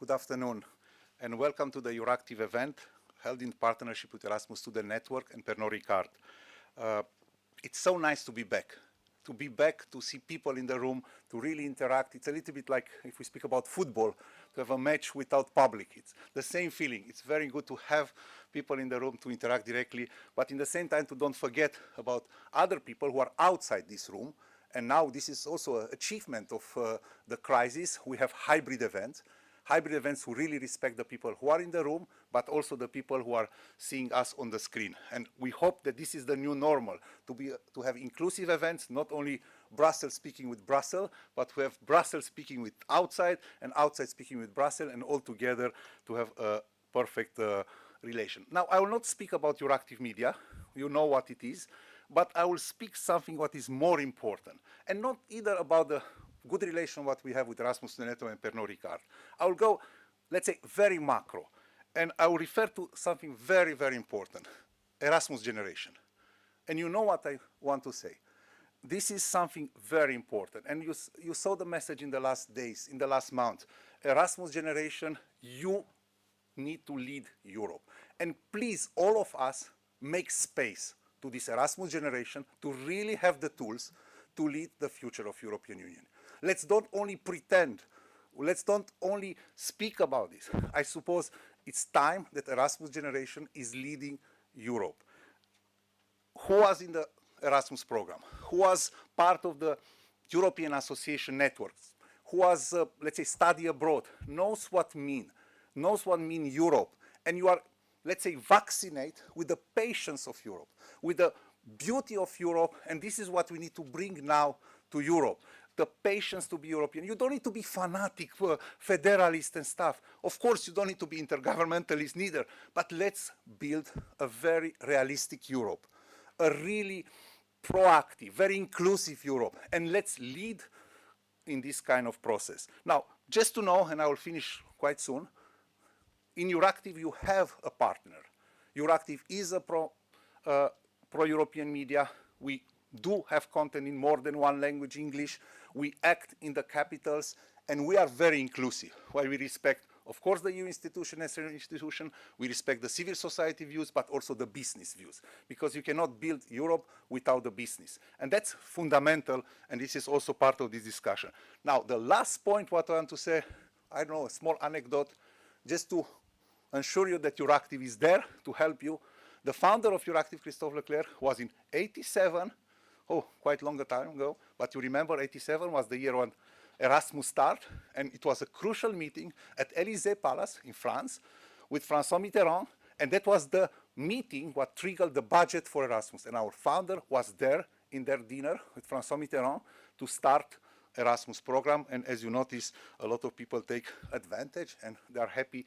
Good afternoon, and welcome to the Euractiv event held in partnership with Erasmus Student Network and Pernod Ricard. It's so nice to be back, to see people in the room, to really interact. It's a little bit like if we speak about football, to have a match without public. It's the same feeling. It's very good to have people in the room to interact directly, but in the same time to don't forget about other people who are outside this room. And now this is also an achievement of the crisis. We have hybrid events who really respect the people who are in the room, but also the people who are seeing us on the screen. And we hope that this is the new normal, to have inclusive events, not only Brussels speaking with Brussels, but to have Brussels speaking with outside, and outside speaking with Brussels, and all together to have a perfect relation. Now, I will not speak about Euractiv Media. You know what it is. But I will speak something what is more important, and not either about the good relation what we have with Erasmus Student Network and Pernod Ricard. I will go, let's say, very macro, and I will refer to something very, very important, Erasmus generation. And you know what I want to say. This is something very important, and you saw the message in the last days, in the last month. Erasmus generation, you need to lead Europe. And please, all of us, make space to this Erasmus generation to really have the tools to lead the future of European Union. Let's don't only pretend, let's don't only speak about this. I suppose it's time that Erasmus generation is leading Europe. Who was in the Erasmus program? Who was part of the European Association networks? Who was, let's say, study abroad? Knows what mean Europe. And you are, let's say, vaccinate with the patience of Europe, with the beauty of Europe, and this is what we need to bring now to Europe. The patience to be European. You don't need to be fanatic, federalist and stuff. Of course, you don't need to be intergovernmentalist neither, but let's build a very realistic Europe, a really proactive, very inclusive Europe, and let's lead in this kind of process. Now, just to know, and I will finish quite soon, in Euractiv you have a partner. Euractiv is a pro-European media. We do have content in more than one language, English. We act in the capitals, and we are very inclusive, while we respect, of course, the EU institution as an institution. We respect the civil society views, but also the business views, because you cannot build Europe without the business. And that's fundamental, and this is also part of this discussion. Now, the last point what I want to say, I don't know, a small anecdote, just to ensure you that Euractiv is there to help you. The founder of Euractiv, Christophe Leclerc, was in 87, quite longer time ago, but you remember 87 was the year when Erasmus started, and it was a crucial meeting at Élysée Palace in France with François Mitterrand, and that was the meeting what triggered the budget for Erasmus. And our founder was there in their dinner with François Mitterrand to start Erasmus program, and as you notice, a lot of people take advantage, and they are happy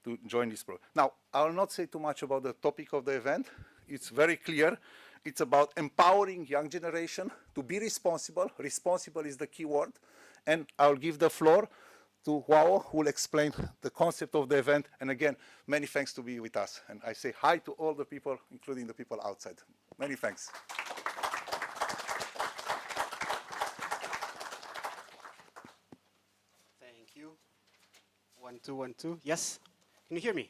to join this program. Now, I will not say too much about the topic of the event. It's very clear. It's about empowering young generation to be responsible. Responsible is the key word. And I'll give the floor to João, who will explain the concept of the event. And again, many thanks to be with us. And I say hi to all the people, including the people outside. Many thanks. Thank you. 1, 2, 1, 2. Yes? Can you hear me?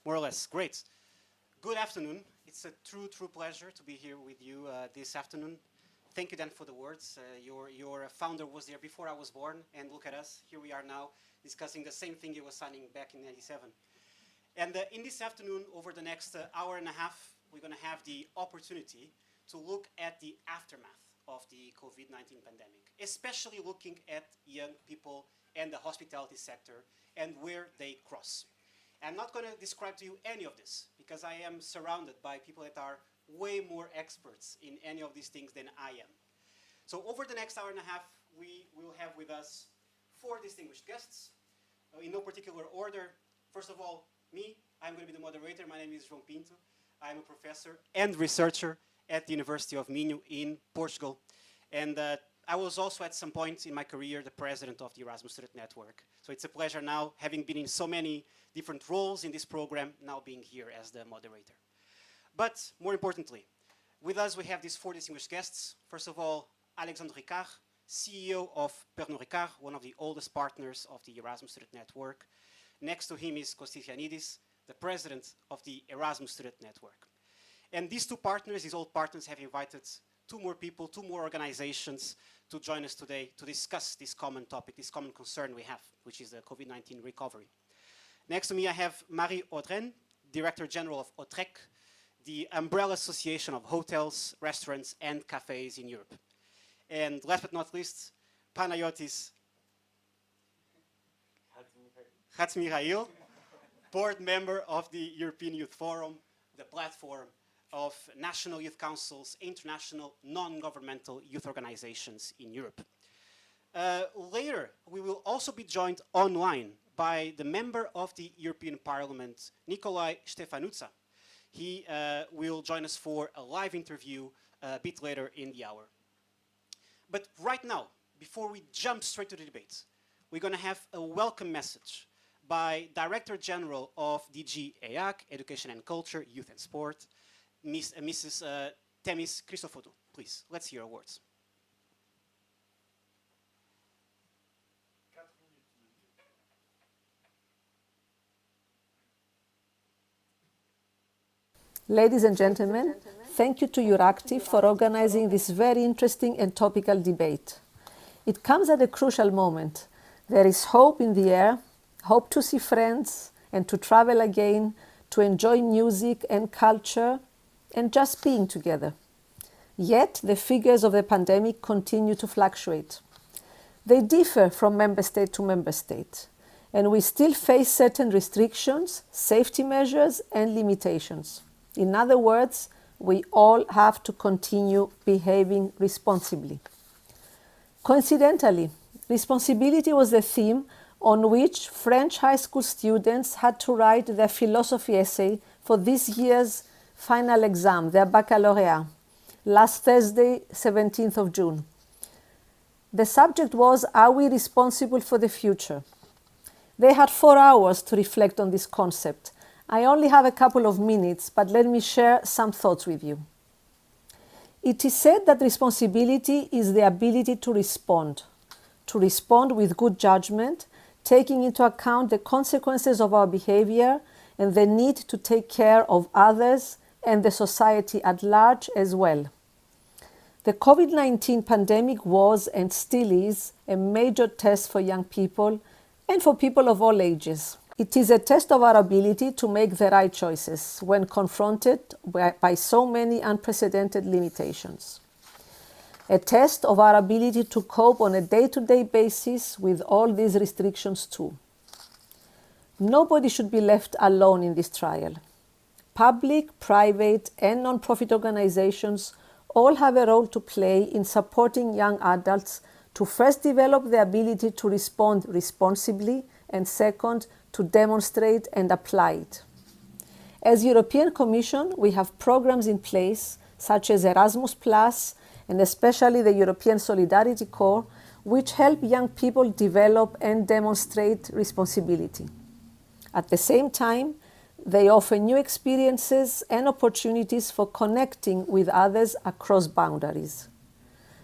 More or less. Great. Good afternoon. It's a true pleasure to be here with you this afternoon. Thank you, Dan, for the words. Your founder was there before I was born, and look at us. Here we are now discussing the same thing he was signing back in 97. And in this afternoon, over the next hour and a half, we're going to have the opportunity to look at the aftermath of the COVID-19 pandemic, especially looking at young people and the hospitality sector and where they cross. I'm not going to describe to you any of this, because I am surrounded by people that are way more experts in any of these things than I am. So over the next hour and a half, we will have with us 4 distinguished guests, in no particular order. First of all, me, I'm going to be the moderator. My name is João Pinto. I'm a professor and researcher at the University of Minho in Portugal. And I was also at some point in my career the president of the Erasmus Student Network. So it's a pleasure now, having been in so many different roles in this program, now being here as the moderator. But more importantly, with us we have these 4 distinguished guests. First of all, Alexandre Ricard, CEO of Pernod Ricard, one of the oldest partners of the Erasmus Student Network. Next to him is Kostis Ioannidis, the president of the Erasmus Student Network. And these two partners, these old partners, have invited two more people, two more organizations to join us today to discuss this common topic, this common concern we have, which is the COVID-19 recovery. Next to me, I have Marie Audren, Director General of OTREC, the umbrella association of hotels, restaurants, and cafes in Europe. And last but not least, Panayotis Hatzimirayil, board member of the European Youth Forum, the platform of national youth councils, international non-governmental youth organizations in Europe. Later, we will also be joined online by the member of the European Parliament, Nicolae Ștefănuță. He will join us for a live interview a bit later in the hour. But right now, before we jump straight to the debate, we're going to have a welcome message by Director General of DG EAC, Education and Culture, Youth and Sport, Mrs. Themis Christofotou. Please, let's hear her words. Ladies and gentlemen, thank you to Euractiv for organizing this very interesting and topical debate. It comes at a crucial moment. There is hope in the air, hope to see friends and to travel again, to enjoy music and culture and just being together. Yet the figures of the pandemic continue to fluctuate. They differ from member state to member state, and we still face certain restrictions, safety measures and limitations. In other words, we all have to continue behaving responsibly. Coincidentally, responsibility was the theme on which French high school students had to write their philosophy essay for this year's final exam, their baccalaureate, last Thursday, 17th of June. The subject was, are we responsible for the future? They had 4 hours to reflect on this concept. I only have a couple of minutes, but let me share some thoughts with you. It is said that responsibility is the ability to respond with good judgment, taking into account the consequences of our behavior and the need to take care of others and the society at large as well. The COVID-19 pandemic was and still is a major test for young people and for people of all ages. It is a test of our ability to make the right choices when confronted by so many unprecedented limitations. A test of our ability to cope on a day-to-day basis with all these restrictions too. Nobody should be left alone in this trial. Public, private, and non-profit organizations all have a role to play in supporting young adults to first develop the ability to respond responsibly and second, to demonstrate and apply it. As European Commission, we have programs in place such as Erasmus Plus and especially the European Solidarity Corps, which help young people develop and demonstrate responsibility. At the same time, they offer new experiences and opportunities for connecting with others across boundaries.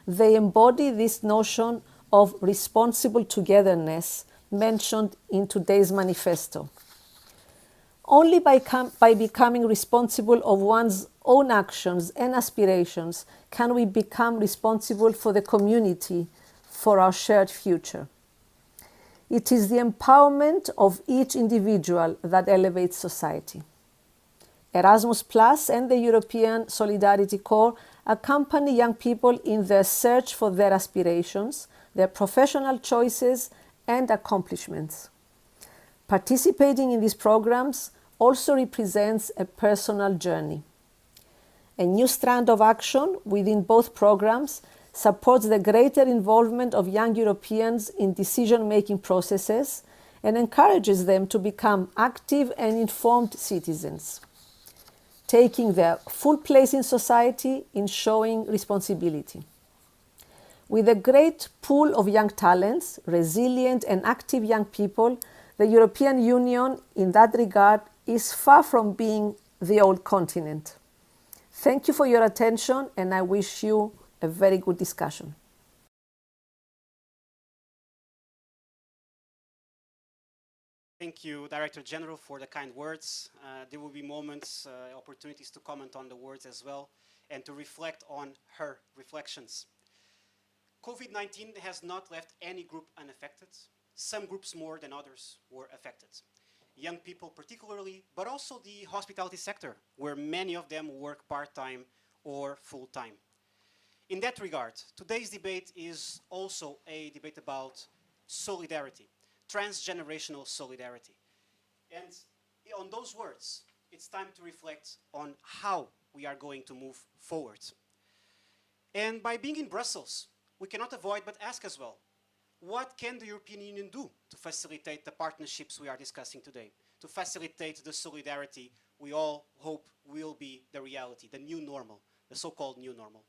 They embody this notion of responsible togetherness mentioned in today's manifesto. Only by becoming responsible of one's own actions and aspirations can we become responsible for the community, for our shared future. It is the empowerment of each individual that elevates society. Erasmus Plus and the European Solidarity Corps accompany young people in their search for their aspirations, their professional choices, and accomplishments. Participating in these programs also represents a personal journey. A new strand of action within both programs supports the greater involvement of young Europeans in decision-making processes and encourages them to become active and informed citizens, taking their full place in society in showing responsibility. With a great pool of young talents, resilient and active young people, the European Union, in that regard, is far from being the old continent. Thank you for your attention, and I wish you a very good discussion. Thank you, Director General, for the kind words. There will be moments, opportunities to comment on the words as well, and to reflect on her reflections. COVID-19 has not left any group unaffected. Some groups more than others were affected. Young people particularly, but also the hospitality sector, where many of them work part-time or full-time. In that regard, today's debate is also a debate about solidarity, transgenerational solidarity. And on those words, it's time to reflect on how we are going to move forward. And by being in Brussels, we cannot avoid but ask as well, what can the European Union do to facilitate the partnerships we are discussing today, to facilitate the solidarity we all hope will be the reality, the new normal, the so-called new normal?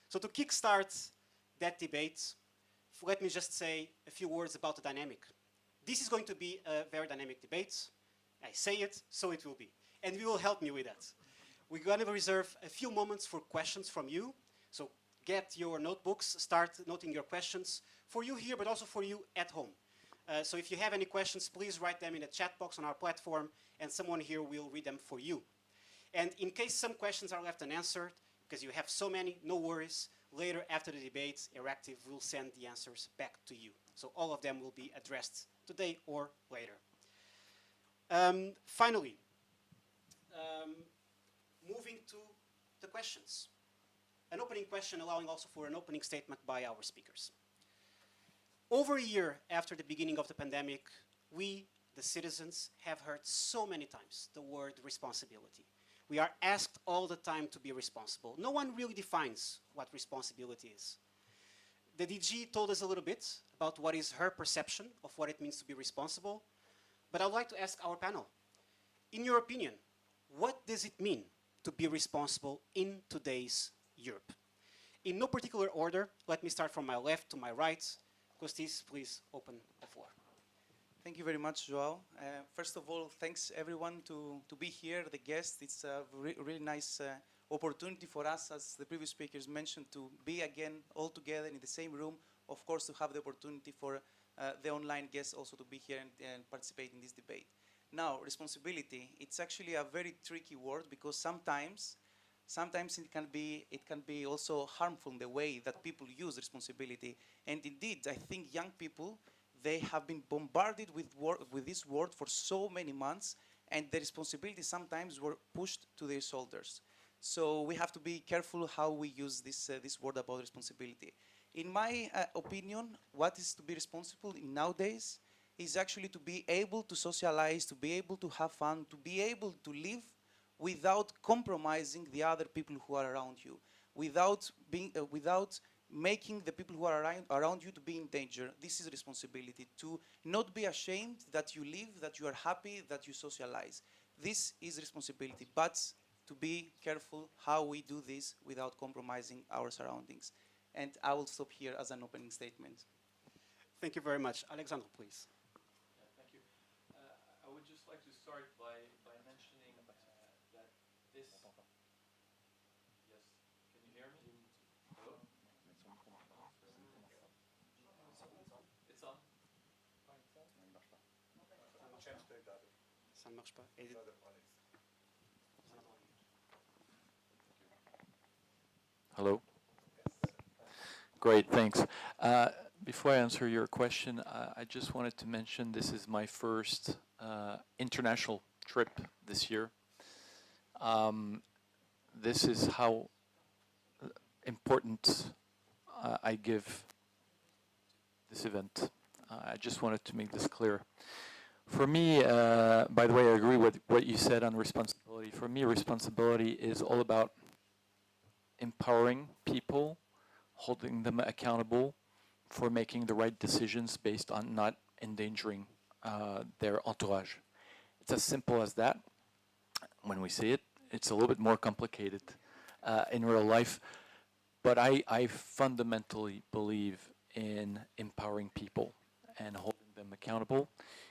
So to kickstart that debate, let me just say a few words about the dynamic. This is going to be a very dynamic debate. I say it, so it will be. And you will help me with that. We're going to reserve a few moments for questions from you. So get your notebooks, start noting your questions for you here, but also for you at home. So if you have any questions, please write them in the chat box on our platform, and someone here will read them for you. And in case some questions are left unanswered, because you have so many, no worries. Later, after the debate, Euractiv will send the answers back to you. So all of them will be addressed today or later. Finally, moving to the questions. An opening question allowing also for an opening statement by our speakers. Over a year after the beginning of the pandemic, we, the citizens, have heard so many times the word responsibility. We are asked all the time to be responsible. No one really defines what responsibility is. The DG told us a little bit about what is her perception of what it means to be responsible, but I'd like to ask our panel, in your opinion, what does it mean to be responsible in today's Europe? In no particular order, let me start from my left to my right. Kostis, please open the floor. Thank you very much, Joao. First of all, thanks everyone to be here, the guests. It's a really nice opportunity for us, as the previous speakers mentioned, to be again all together in the same room. Of course, to have the opportunity for the online guests also to be here and participate in this debate. Now, responsibility, it's actually a very tricky word because sometimes it can be also harmful in the way that people use responsibility. And indeed, I think young people, they have been bombarded with this word for so many months, and the responsibilities sometimes were pushed to their shoulders. So we have to be careful how we use this word about responsibility. In my opinion, what is to be responsible nowadays is actually to be able to socialize, to be able to have fun, to be able to live without compromising the other people who are around you, without making the people who are around you to be in danger. This is responsibility, to not be ashamed that you live, that you are happy, that you socialize. This is responsibility, but to be careful how we do this without compromising our surroundings. And I will stop here as an opening statement. Thank you very much. Alexandre, please. Thank you. I would just like to start by mentioning that this... Yes, can you hear me? Hello? It's on? Ça ne marche pas. Hello? Great, thanks. Before I answer your question, I just wanted to mention this is my first international trip this year. This is how important I give this event. I just wanted to make this clear. For me, by the way, I agree with what you said on responsibility. For me, responsibility is all about empowering people, holding them accountable for making the right decisions based on not endangering their entourage. It's as simple as that. When we say it, it's a little bit more complicated in real life, but I fundamentally believe in empowering people and holding them accountable.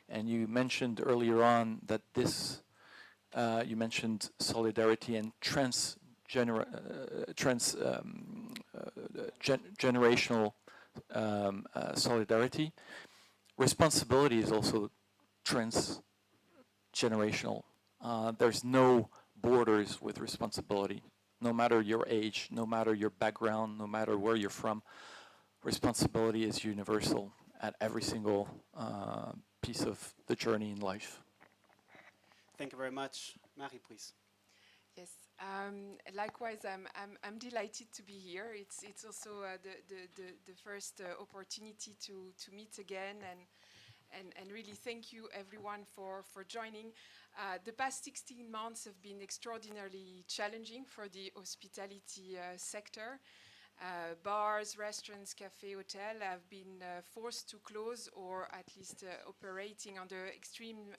And you mentioned earlier on that this, you mentioned solidarity and generational solidarity. Responsibility is also transgenerational. There's no borders with responsibility. No matter your age, no matter your background, no matter where you're from, responsibility is universal at every single piece of the journey in life. Thank you very much. Marie, please. Yes. Likewise, I'm delighted to be here. It's also the first opportunity to meet again and really thank you everyone for joining. The past 16 months have been extraordinarily challenging for the hospitality sector. Bars, restaurants, cafe, hotel have been forced to close or at least operating under extreme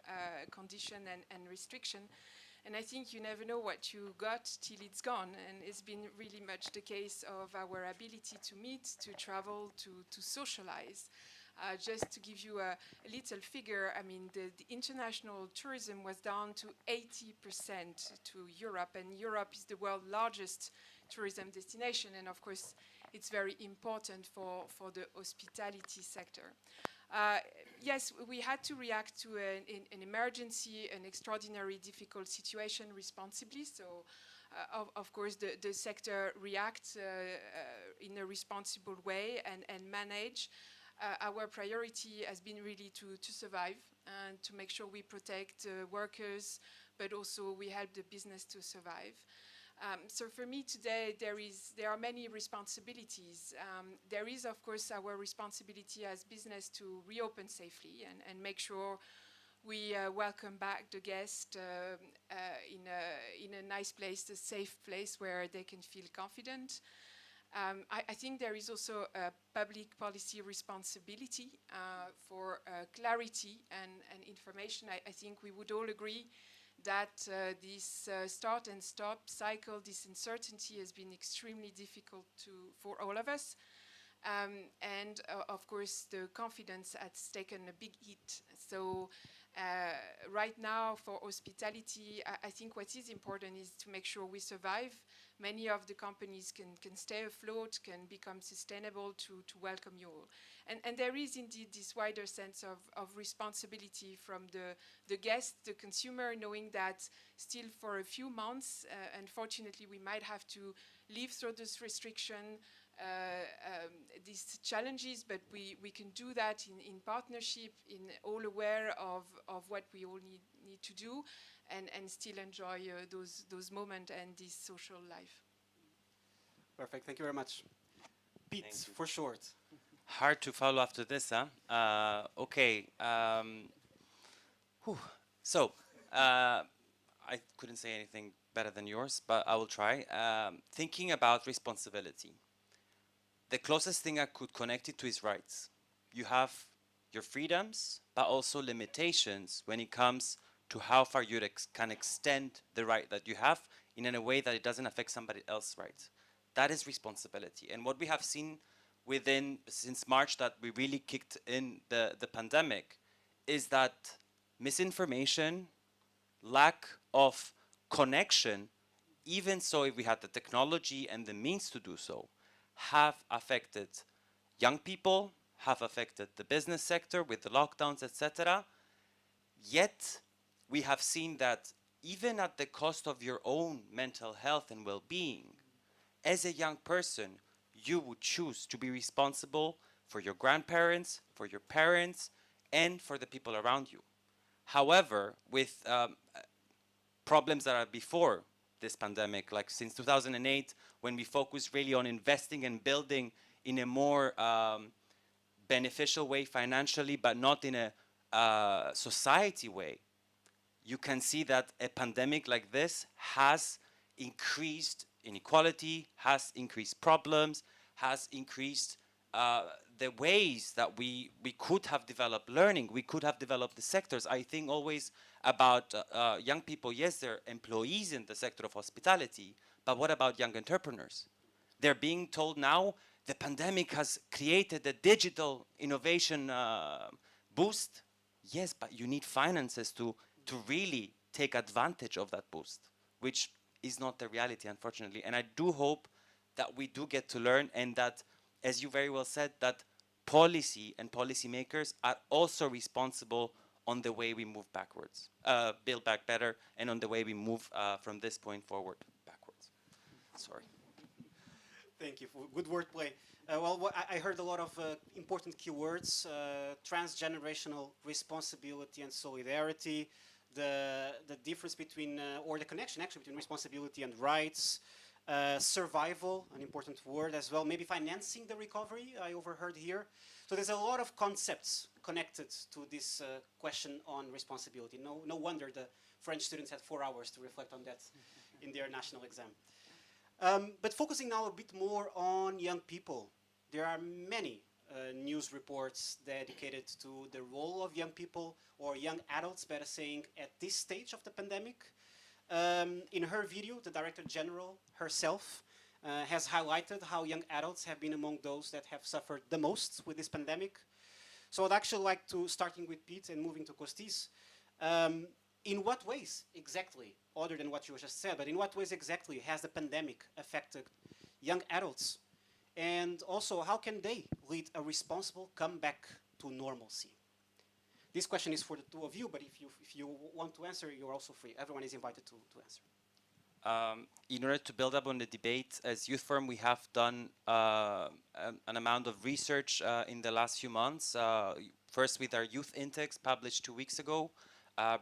condition and restriction. And I think you never know what you got till it's gone. And it's been really much the case of our ability to meet, to travel, to socialize. Just to give you a little figure, I mean, the international tourism was down to 80% to Europe, and Europe is the world's largest tourism destination, and of course, it's very important for the hospitality sector. Yes, we had to react to an emergency, an extraordinary difficult situation responsibly, so of course, the sector reacts in a responsible way and manage. Our priority has been really to survive and to make sure we protect workers, but also we help the business to survive. So for me today, there are many responsibilities. There is, of course, our responsibility as business to reopen safely and make sure we welcome back the guest in a nice place, a safe place where they can feel confident. I think there is also a public policy responsibility for clarity and information. I think we would all agree that this start and stop cycle, this uncertainty has been extremely difficult for all of us. And of course, the confidence has taken a big hit. So right now for hospitality, I think what is important is to make sure we survive. Many of the companies can stay afloat, can become sustainable to welcome you all. And there is indeed this wider sense of responsibility from the guest, the consumer, knowing that still for a few months, unfortunately, we might have to live through this restriction, these challenges, but we can do that in partnership, in all aware of what we all need to do, and still enjoy those moments and this social life. Perfect. Thank you very much. Pete, for short. Hard to follow after this, huh? Okay. So, I couldn't say anything better than yours, but I will try. Thinking about responsibility. The closest thing I could connect it to is rights. You have your freedoms, but also limitations when it comes to how far you can extend the right that you have in a way that it doesn't affect somebody else's rights. That is responsibility. And what we have seen since March that we really kicked in the pandemic is that misinformation, lack of connection, even so if we had the technology and the means to do so, have affected young people, have affected the business sector with the lockdowns, etc. Yet, we have seen that even at the cost of your own mental health and well-being, as a young person, you would choose to be responsible for your grandparents, for your parents, and for the people around you. However, with problems that are before this pandemic, like since 2008, when we focused really on investing and building in a more beneficial way financially, but not in a society way, you can see that a pandemic like this has increased inequality, has increased problems, has increased the ways that we could have developed learning, we could have developed the sectors. I think always about young people. Yes, they're employees in the sector of hospitality, but what about young entrepreneurs? They're being told now the pandemic has created a digital innovation boost. Yes, but you need finances to really take advantage of that boost, which is not the reality, unfortunately. And I do hope that we do get to learn, and that, as you very well said, that policy and policymakers are also responsible on the way we move backwards, build back better, and on the way we move from this point forward backwards. Sorry. Thank you for good wordplay. I heard a lot of important keywords: transgenerational responsibility and solidarity, the difference between, or the connection actually between responsibility and rights, survival, an important word as well, maybe financing the recovery, I overheard here. So there's a lot of concepts connected to this question on responsibility. No wonder the French students had 4 hours to reflect on that in their national exam. But focusing now a bit more on young people, there are many news reports dedicated to the role of young people, or young adults, better saying, at this stage of the pandemic. In her video, the Director General herself has highlighted how young adults have been among those that have suffered the most with this pandemic. So I'd actually like to, starting with Pete and moving to Costis, in what ways exactly, other than what you just said, but in what ways exactly has the pandemic affected young adults? And also, how can they lead a responsible comeback to normalcy? This question is for the two of you, but if you want to answer, you're also free. Everyone is invited to answer. In order to build up on the debate, as Youth Forum, we have done an amount of research in the last few months. First with our Youth Index, published 2 weeks ago,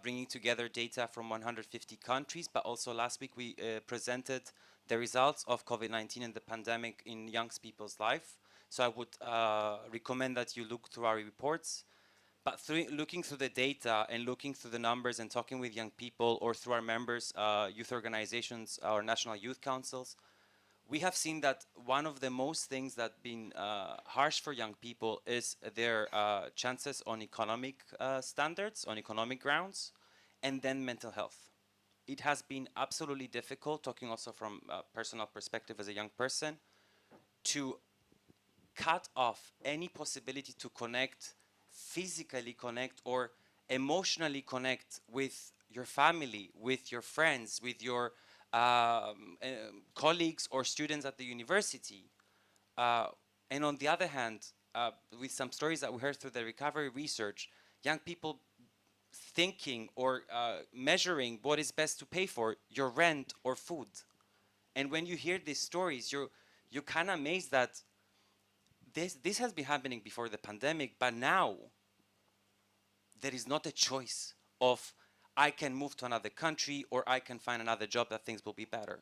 bringing together data from 150 countries, but also last week we presented the results of COVID-19 and the pandemic in young people's life. So I would recommend that you look through our reports. But looking through the data and looking through the numbers and talking with young people, or through our members, youth organizations, our national youth councils, we have seen that one of the most things that been harsh for young people is their chances on economic standards, on economic grounds, and then mental health. It has been absolutely difficult, talking also from a personal perspective as a young person, to cut off any possibility to connect, physically connect or emotionally connect with your family, with your friends, with your colleagues or students at the university. And on the other hand, with some stories that we heard through the recovery research, young people thinking or measuring what is best to pay for, your rent or food. And when you hear these stories, you're kind of amazed that this has been happening before the pandemic, but now there is not a choice of I can move to another country or I can find another job that things will be better.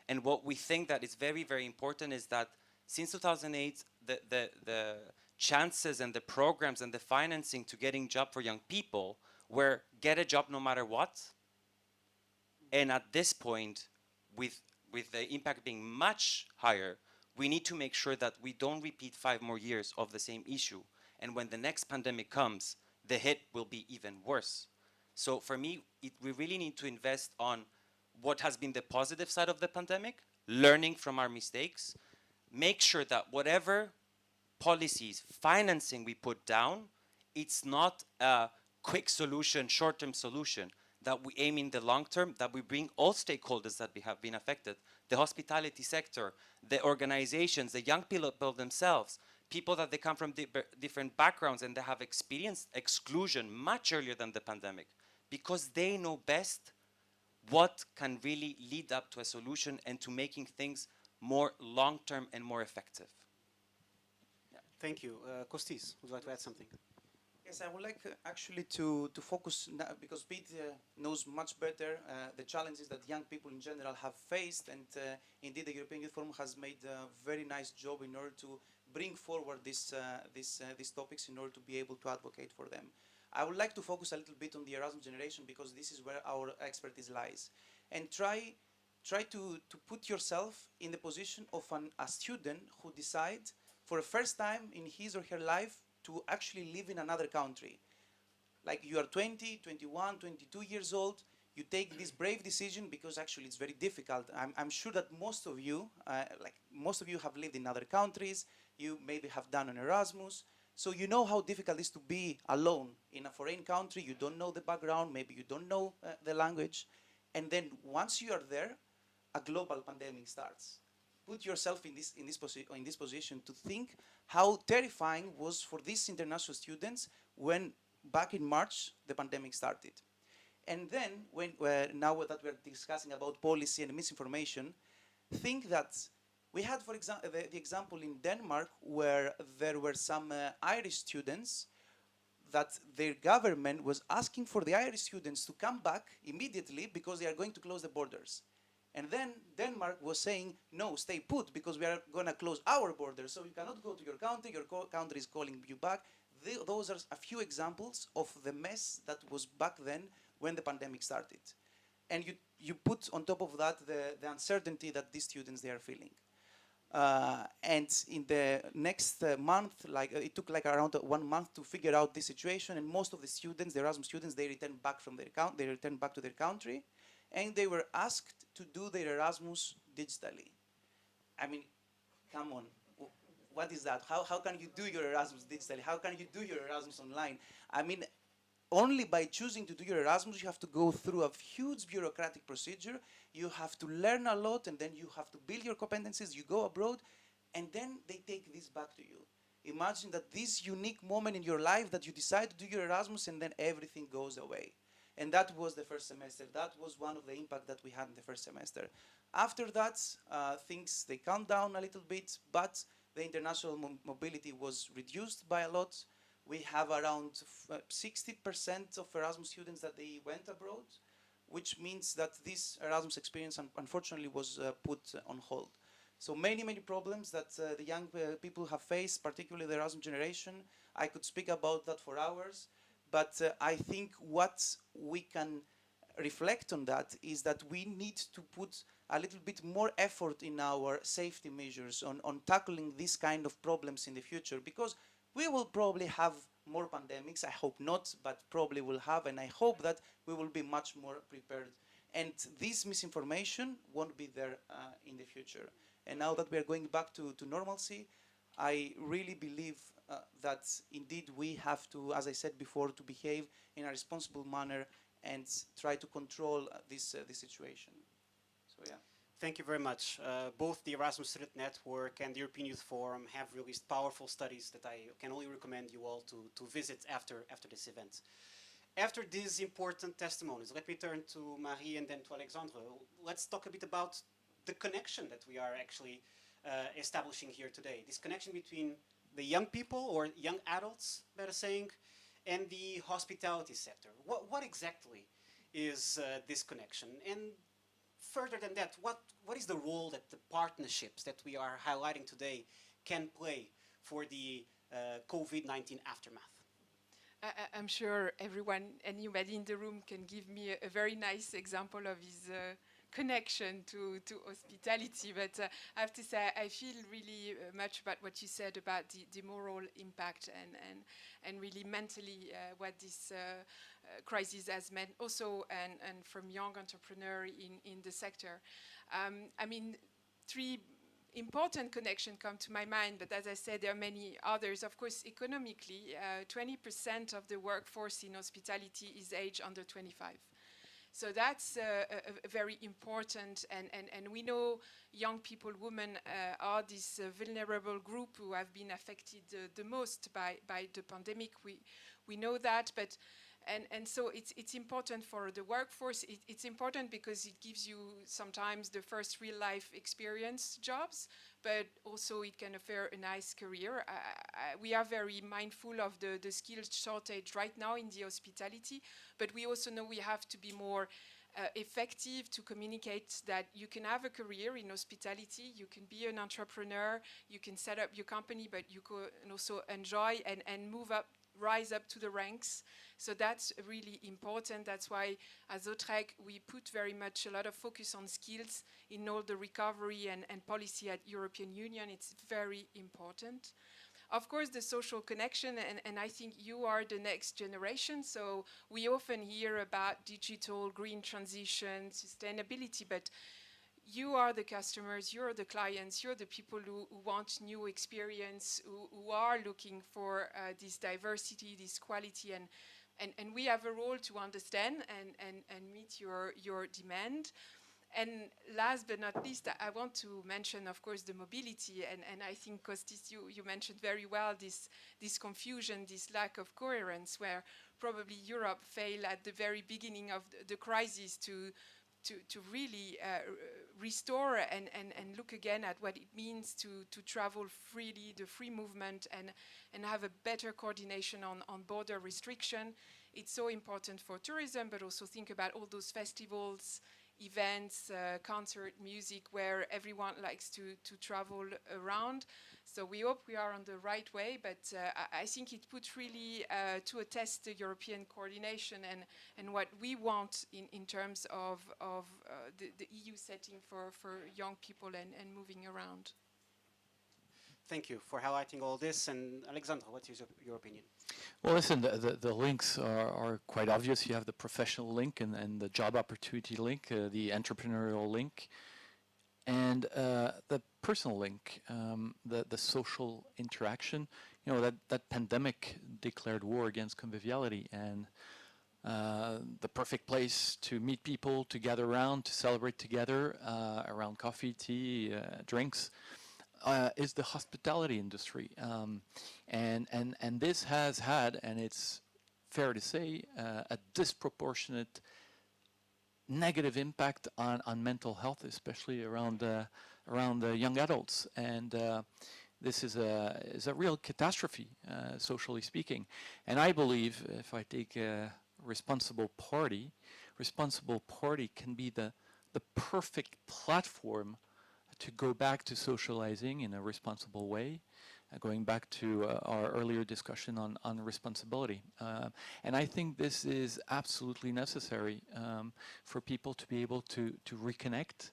And what we think that is very, very important is that since 2008, the chances and the programs and the financing to getting job for young people were get a job no matter what. And at this point, with the impact being much higher, we need to make sure that we don't repeat 5 more years of the same issue. And when the next pandemic comes, the hit will be even worse. So for me, we really need to invest on what has been the positive side of the pandemic, learning from our mistakes, make sure that whatever policies, financing we put down, it's not a quick solution, short-term solution, that we aim in the long term, that we bring all stakeholders that have been affected, the hospitality sector, the organizations, the young people themselves, people that they come from different backgrounds and they have experienced exclusion much earlier than the pandemic, because they know best what can really lead up to a solution and to making things more long-term and more effective. Yeah. Thank you. Costis, would you like to add something? Yes, I would like actually to focus, because Pete knows much better the challenges that young people in general have faced, and indeed the European Youth Forum has made a very nice job in order to bring forward these topics in order to be able to advocate for them. I would like to focus a little bit on the Erasmus generation, because this is where our expertise lies, and try to put yourself in the position of a student who decides for the first time in his or her life to actually live in another country. Like you are 20, 21, 22 years old, you take this brave decision because actually it's very difficult. I'm sure that most of you have lived in other countries, you maybe have done an Erasmus, so you know how difficult it is to be alone in a foreign country. You don't know the background, maybe you don't know the language, and then once you are there, a global pandemic starts. Put yourself in this position to think how terrifying was for these international students when back in March, the pandemic started. And then, now that we're discussing about policy and misinformation, think that we had, for example, the example in Denmark where there were some Irish students that their government was asking for the Irish students to come back immediately because they are going to close the borders. And then Denmark was saying, no, stay put because we are going to close our borders. So you cannot go to your country country is calling you back. Those are a few examples of the mess that was back then when the pandemic started. And you put on top of that the uncertainty that these students, they are feeling. And in the next month, it took like around 1 month to figure out this situation, and most of the students, the Erasmus students, they returned back from they returned back to their country, and they were asked to do their Erasmus digitally. I mean, come on, what is that? How can you do your Erasmus digitally? How can you do your Erasmus online? I mean, only by choosing to do your Erasmus, you have to go through a huge bureaucratic procedure. You have to learn a lot, and then you have to build your competencies. You go abroad, and then they take this back to you. Imagine that this unique moment in your life that you decide to do your Erasmus, and then everything goes away. And that was the first semester. That was one of the impact that we had in the first semester. After that, things, they calmed down a little bit, but the international mobility was reduced by a lot. We have around 60% of Erasmus students that they went abroad, which means that this Erasmus experience unfortunately was put on hold. So many problems that the young people have faced, particularly the Erasmus generation. I could speak about that for hours, but I think what we can reflect on that is that we need to put a little bit more effort in our safety measures on tackling these kind of problems in the future, because we will probably have more pandemics. I hope not, but probably will have, and I hope that we will be much more prepared. And this misinformation won't be there in the future. And now that we are going back to normalcy, I really believe that indeed we have to, as I said before, to behave in a responsible manner and try to control this situation. So yeah. Thank you very much. Both the Erasmus Student Network and the European Youth Forum have released powerful studies that I can only recommend you all to visit after this event. After these important testimonies, let me turn to Marie and then to Alexandre. Let's talk a bit about the connection that we are actually establishing here today. This connection between the young people, or young adults, better saying, and the hospitality sector. What exactly is this connection? And further than that, what is the role that the partnerships that we are highlighting today can play for the COVID-19 aftermath? I'm sure everyone, anybody in the room can give me a very nice example of his connection to hospitality, but I have to say I feel really much about what you said about the moral impact and really mentally what this crisis has meant also, and from young entrepreneurs in the sector. I mean, three important connections come to my mind, but as I said, there are many others. Of course, economically, 20% of the workforce in hospitality is age under 25. So that's very important, and we know young people, women, are this vulnerable group who have been affected the most by the pandemic. We know that, but and so it's important for the workforce. It's important because it gives you sometimes the first real life experience jobs, but also it can offer a nice career. We are very mindful of the skills shortage right now in the hospitality, but we also know we have to be more effective to communicate that you can have a career in hospitality, you can be an entrepreneur, you can set up your company, but you can also enjoy and move up, rise up to the ranks. So that's really important. That's why as Utrecht we put very much a lot of focus on skills in all the recovery and policy at European Union. It's very important. Of course, the social connection, and I think you are the next generation, so we often hear about digital, green transition, sustainability, but you are the customers, you're the clients, you're the people who want new experience, who are looking for this diversity, this quality, and we have a role to understand and meet your demand. And last but not least, I want to mention, of course, the mobility, and I think, Kostis, you mentioned very well this confusion, this lack of coherence, where probably Europe failed at the very beginning of the crisis to really restore and look again at what it means to travel freely, the free movement, and have a better coordination on border restriction. It's so important for tourism, but also think about all those festivals, events, concert, music, where everyone likes to travel around. So we hope we are on the right way, but I think it puts really to a test the European coordination and what we want in terms of the EU setting for young people and moving around. Thank you for highlighting all this. And Alexandre, what is your opinion? Well, listen, the links are quite obvious. You have the professional link and the job opportunity link, the entrepreneurial link, and the personal link, the social interaction. You know, that pandemic declared war against conviviality, and the perfect place to meet people, to gather around, to celebrate together around coffee, tea, drinks, is the hospitality industry. And this has had, and it's fair to say, a disproportionate negative impact on mental health, especially around young adults. And this is a real catastrophe, socially speaking. And I believe if I take a responsible party can be the perfect platform to go back to socializing in a responsible way, going back to our earlier discussion on responsibility. And I think this is absolutely necessary for people to be able to reconnect,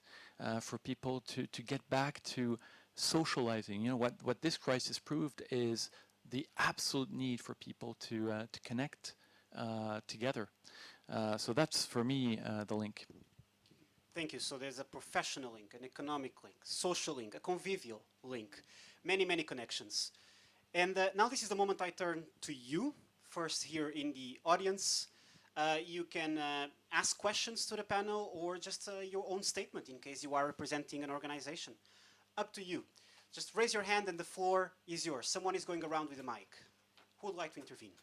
for people to get back to socializing. You know, what this crisis proved is the absolute need for people to connect together. So that's, for me, the link. Thank you. So there's a professional link, an economic link, social link, a convivial link, many, many connections. And now this is the moment I turn to you, first here in the audience. You can ask questions to the panel or just your own statement in case you are representing an organization. Up to you. Just raise your hand and the floor is yours. Someone is going around with a mic. Who would like to intervene?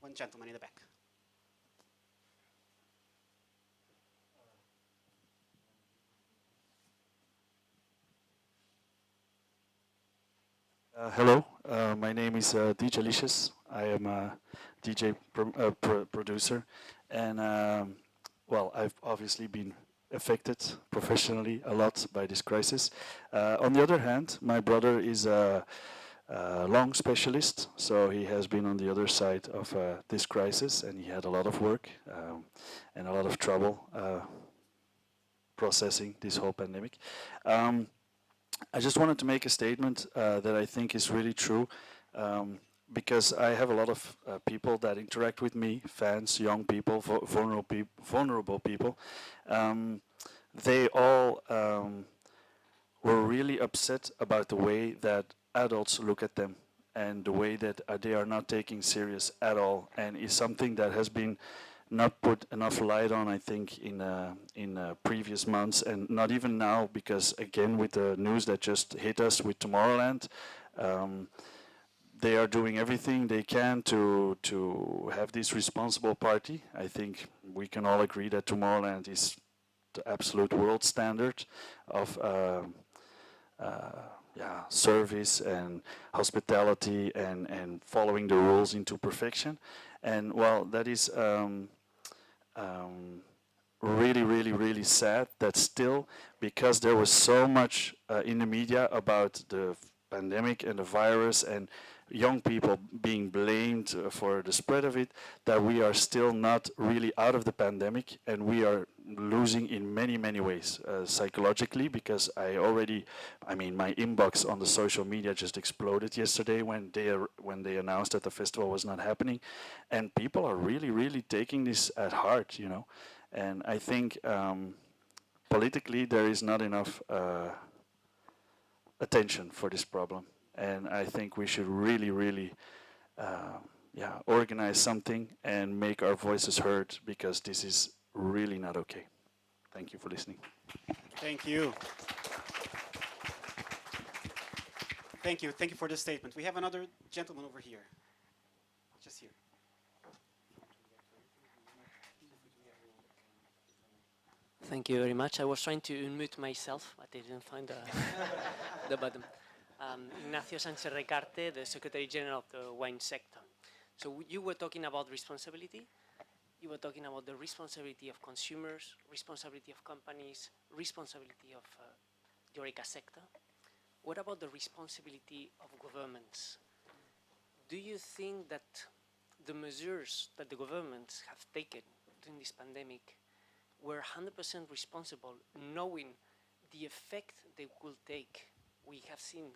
One gentleman in the back. Hello, my name is DJ Licious. I am a DJ producer, and well, I've obviously been affected professionally a lot by this crisis. On the other hand, my brother is a lung specialist, so he has been on the other side of this crisis, and he had a lot of work and a lot of trouble processing this whole pandemic. I just wanted to make a statement that I think is really true, because I have a lot of people that interact with me, fans, young people, vulnerable people. They all were really upset about the way that adults look at them and the way that they are not taking serious at all, and is something that has been not put enough light on, I think, in previous months, and not even now, because again, with the news that just hit us with Tomorrowland, they are doing everything they can to have this responsible party. I think we can all agree that Tomorrowland is the absolute world standard of service and hospitality and following the rules into perfection. And well, that is really, really, really sad that still, because there was so much in the media about the pandemic and the virus and young people being blamed for the spread of it, that we are still not really out of the pandemic, and we are losing in many, many ways, psychologically, because my inbox on the social media just exploded yesterday when they announced that the festival was not happening, and people are really, really taking this at heart, you know. And I think politically there is not enough attention for this problem. And I think we should really, really organize something and make our voices heard, because this is really not okay. Thank you for listening. Thank you. Thank you. Thank you for the statement. We have another gentleman over here. Just here. Thank you very much. I was trying to unmute myself, but I didn't find the button. Ignacio Sánchez Recarte, the Secretary General of the wine sector. So you were talking about responsibility. You were talking about the responsibility of consumers, responsibility of companies, responsibility of the HoReCa sector. What about the responsibility of governments? Do you think that the measures that the governments have taken during this pandemic were 100% responsible, knowing the effect they will take? We have seen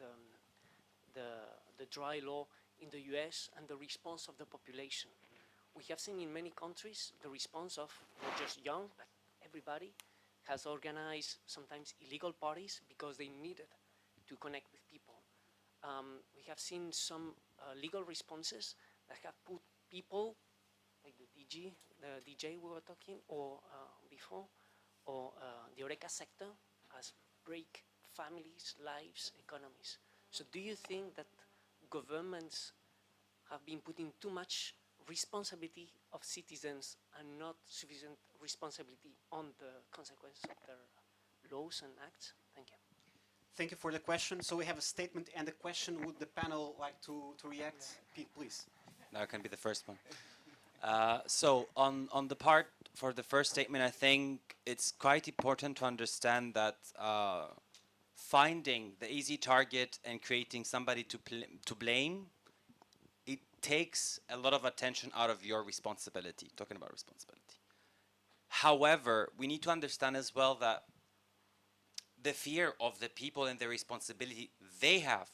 the dry law in the US and the response of the population. We have seen in many countries the response of not just young, but everybody has organized sometimes illegal parties because they needed to connect with people. We have seen some legal responses that have put people, like the DJ we were talking, or before, or the HoReCa sector, as break families, lives, economies. So do you think that governments have been putting too much responsibility of citizens and not sufficient responsibility on the consequences of their laws and acts? Thank you. Thank you for the question. So we have a statement and a question. Would the panel like to react? Pete, please. Now can be the first one. So on the part for the first statement, I think it's quite important to understand that finding the easy target and creating somebody to blame, it takes a lot of attention out of your responsibility, talking about responsibility. However, we need to understand as well that the fear of the people and the responsibility they have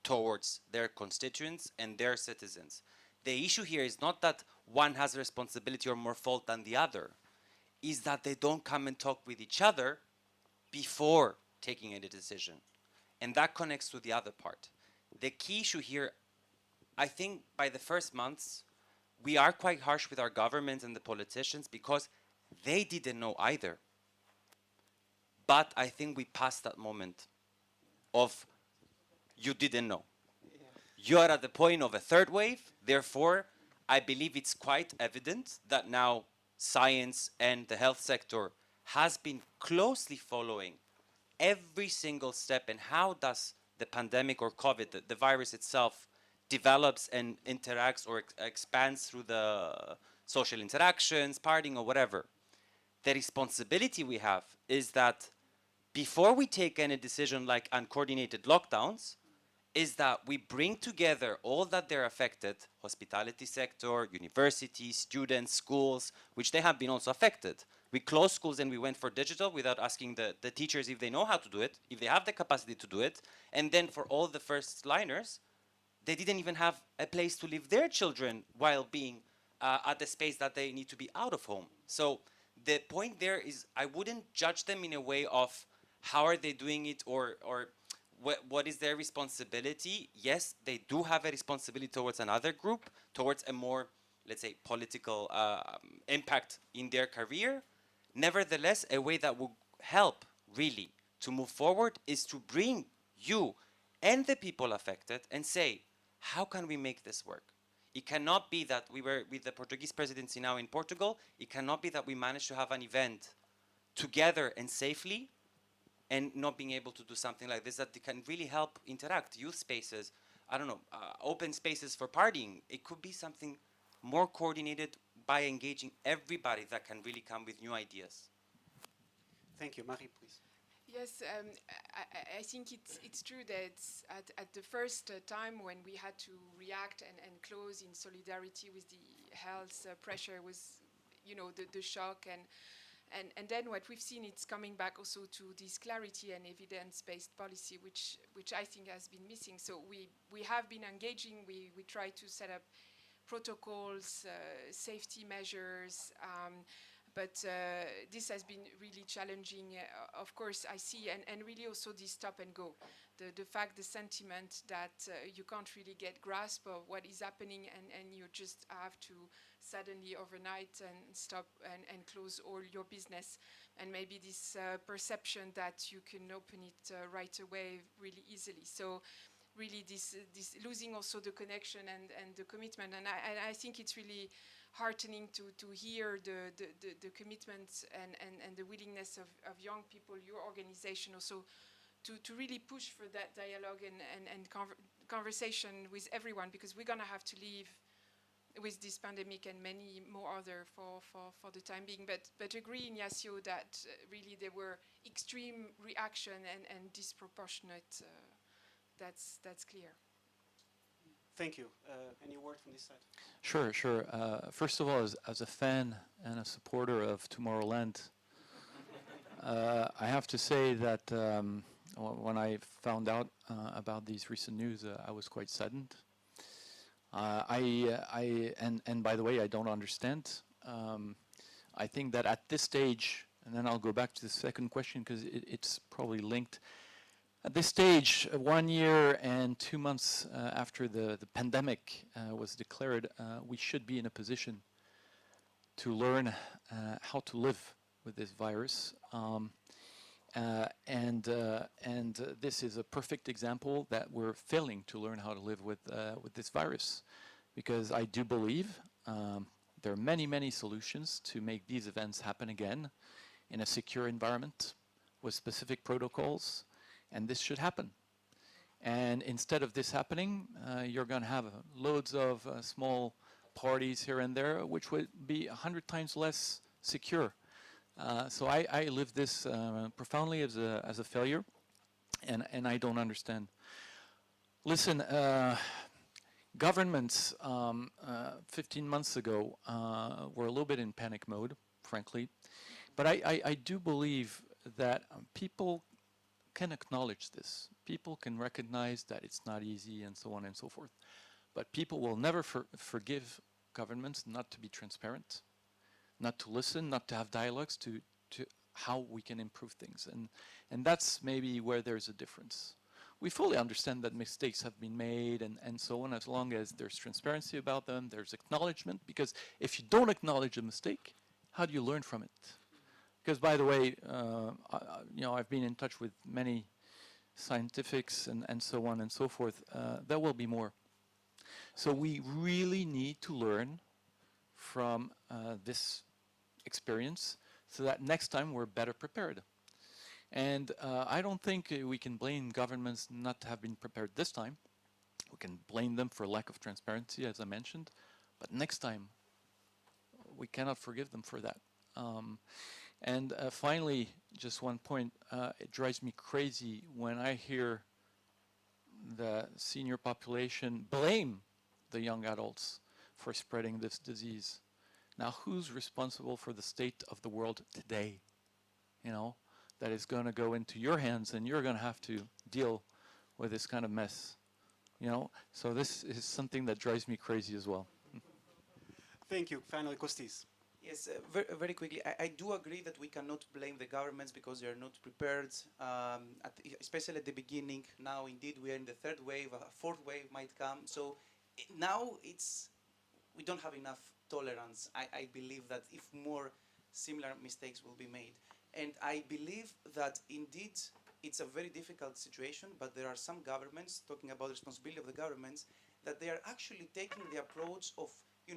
towards their constituents and their citizens. The issue here is not that one has a responsibility or more fault than the other, is that they don't come and talk with each other before taking any decision. And that connects to the other part. The key issue here, I think by the first months, we are quite harsh with our governments and the politicians because they didn't know either. But I think we passed that moment of you didn't know. You are at the point of a third wave. Therefore, I believe it's quite evident that now science and the health sector has been closely following every single step and how does the pandemic or COVID, the virus itself, develops and interacts or expands through the social interactions, partying or whatever. The responsibility we have is that before we take any decision like uncoordinated lockdowns, is that we bring together all that they're affected, hospitality sector, universities, students, schools, which they have been also affected. We closed schools and we went for digital without asking the teachers if they know how to do it, if they have the capacity to do it. And then for all the first liners, they didn't even have a place to leave their children while being at the space that they need to be out of home. So the point there is I wouldn't judge them in a way of how are they doing it or what is their responsibility. Yes, they do have a responsibility towards another group, towards a more, let's say, political impact in their career. Nevertheless, a way that will help really to move forward is to bring you and the people affected and say, how can we make this work? It cannot be that we were with the Portuguese presidency now in Portugal, it cannot be that we managed to have an event together and safely and not being able to do something like this that can really help interact. Youth spaces, I don't know, open spaces for partying. It could be something more coordinated by engaging everybody that can really come with new ideas. Thank you. Marie, please. Yes, I think it's true that at the first time when we had to react and close in solidarity with the health pressure was, you know, the shock and then what we've seen, it's coming back also to this clarity and evidence-based policy, which I think has been missing. So we have been engaging. We try to set up protocols, safety measures. But this has been really challenging. Of course, I see, and really also this stop and go. The fact, the sentiment that you can't really get grasp of what is happening and you just have to suddenly overnight and stop and close all your business. And maybe this perception that you can open it right away really easily. So really this losing also the connection and the commitment. And I think it's really heartening to hear the commitment and the willingness of young people, your organization also, to really push for that dialogue and conversation with everyone, because we're gonna have to live with this pandemic and many more other for the time being. But agree, Ignacio, that really there were extreme reaction and disproportionate. That's clear. Thank you. Any word from this side? Sure, sure. First of all, as a fan and a supporter of Tomorrowland, I have to say that when I found out about these recent news, I was quite saddened. And by the way, I don't understand. I think that at this stage, and then I'll go back to the second question because it's probably linked. At this stage, 1 year and 2 months after the pandemic was declared, we should be in a position to learn how to live with this virus. And this is a perfect example that we're failing to learn how to live with this virus, because I do believe there are many, many solutions to make these events happen again in a secure environment with specific protocols, and this should happen. And instead of this happening, you're going to have loads of small parties here and there, which would be 100 times less secure. So I live this profoundly as a failure, and I don't understand. Listen, governments 15 months ago were a little bit in panic mode, frankly, but I do believe that people can acknowledge this. People can recognize that it's not easy and so on and so forth. But people will never forgive governments not to be transparent, not to listen, not to have dialogues to how we can improve things. And that's maybe where there's a difference. We fully understand that mistakes have been made and so on, as long as there's transparency about them, there's acknowledgement, because if you don't acknowledge a mistake, how do you learn from it? Because, by the way, I've been in touch with many scientifics and so on and so forth. There will be more. So we really need to learn from this experience so that next time we're better prepared. And I don't think we can blame governments not to have been prepared this time. We can blame them for lack of transparency, as I mentioned. But next time, we cannot forgive them for that. And finally, just one point, it drives me crazy when I hear the senior population blame the young adults for spreading this disease. Now, who's responsible for the state of the world today? That is going to go into your hands, and you're going to have to deal with this kind of mess. So this is something that drives me crazy as well. Thank you. Finally, Kostis. Yes, very quickly, I do agree that we cannot blame the governments because they are not prepared, especially at the beginning. Now, indeed, we are in the third wave, a fourth wave might come. So now we don't have enough tolerance. I believe that if more similar mistakes will be made. And I believe that indeed it's a very difficult situation, but there are some governments, talking about the responsibility of the governments, that they are actually taking the approach of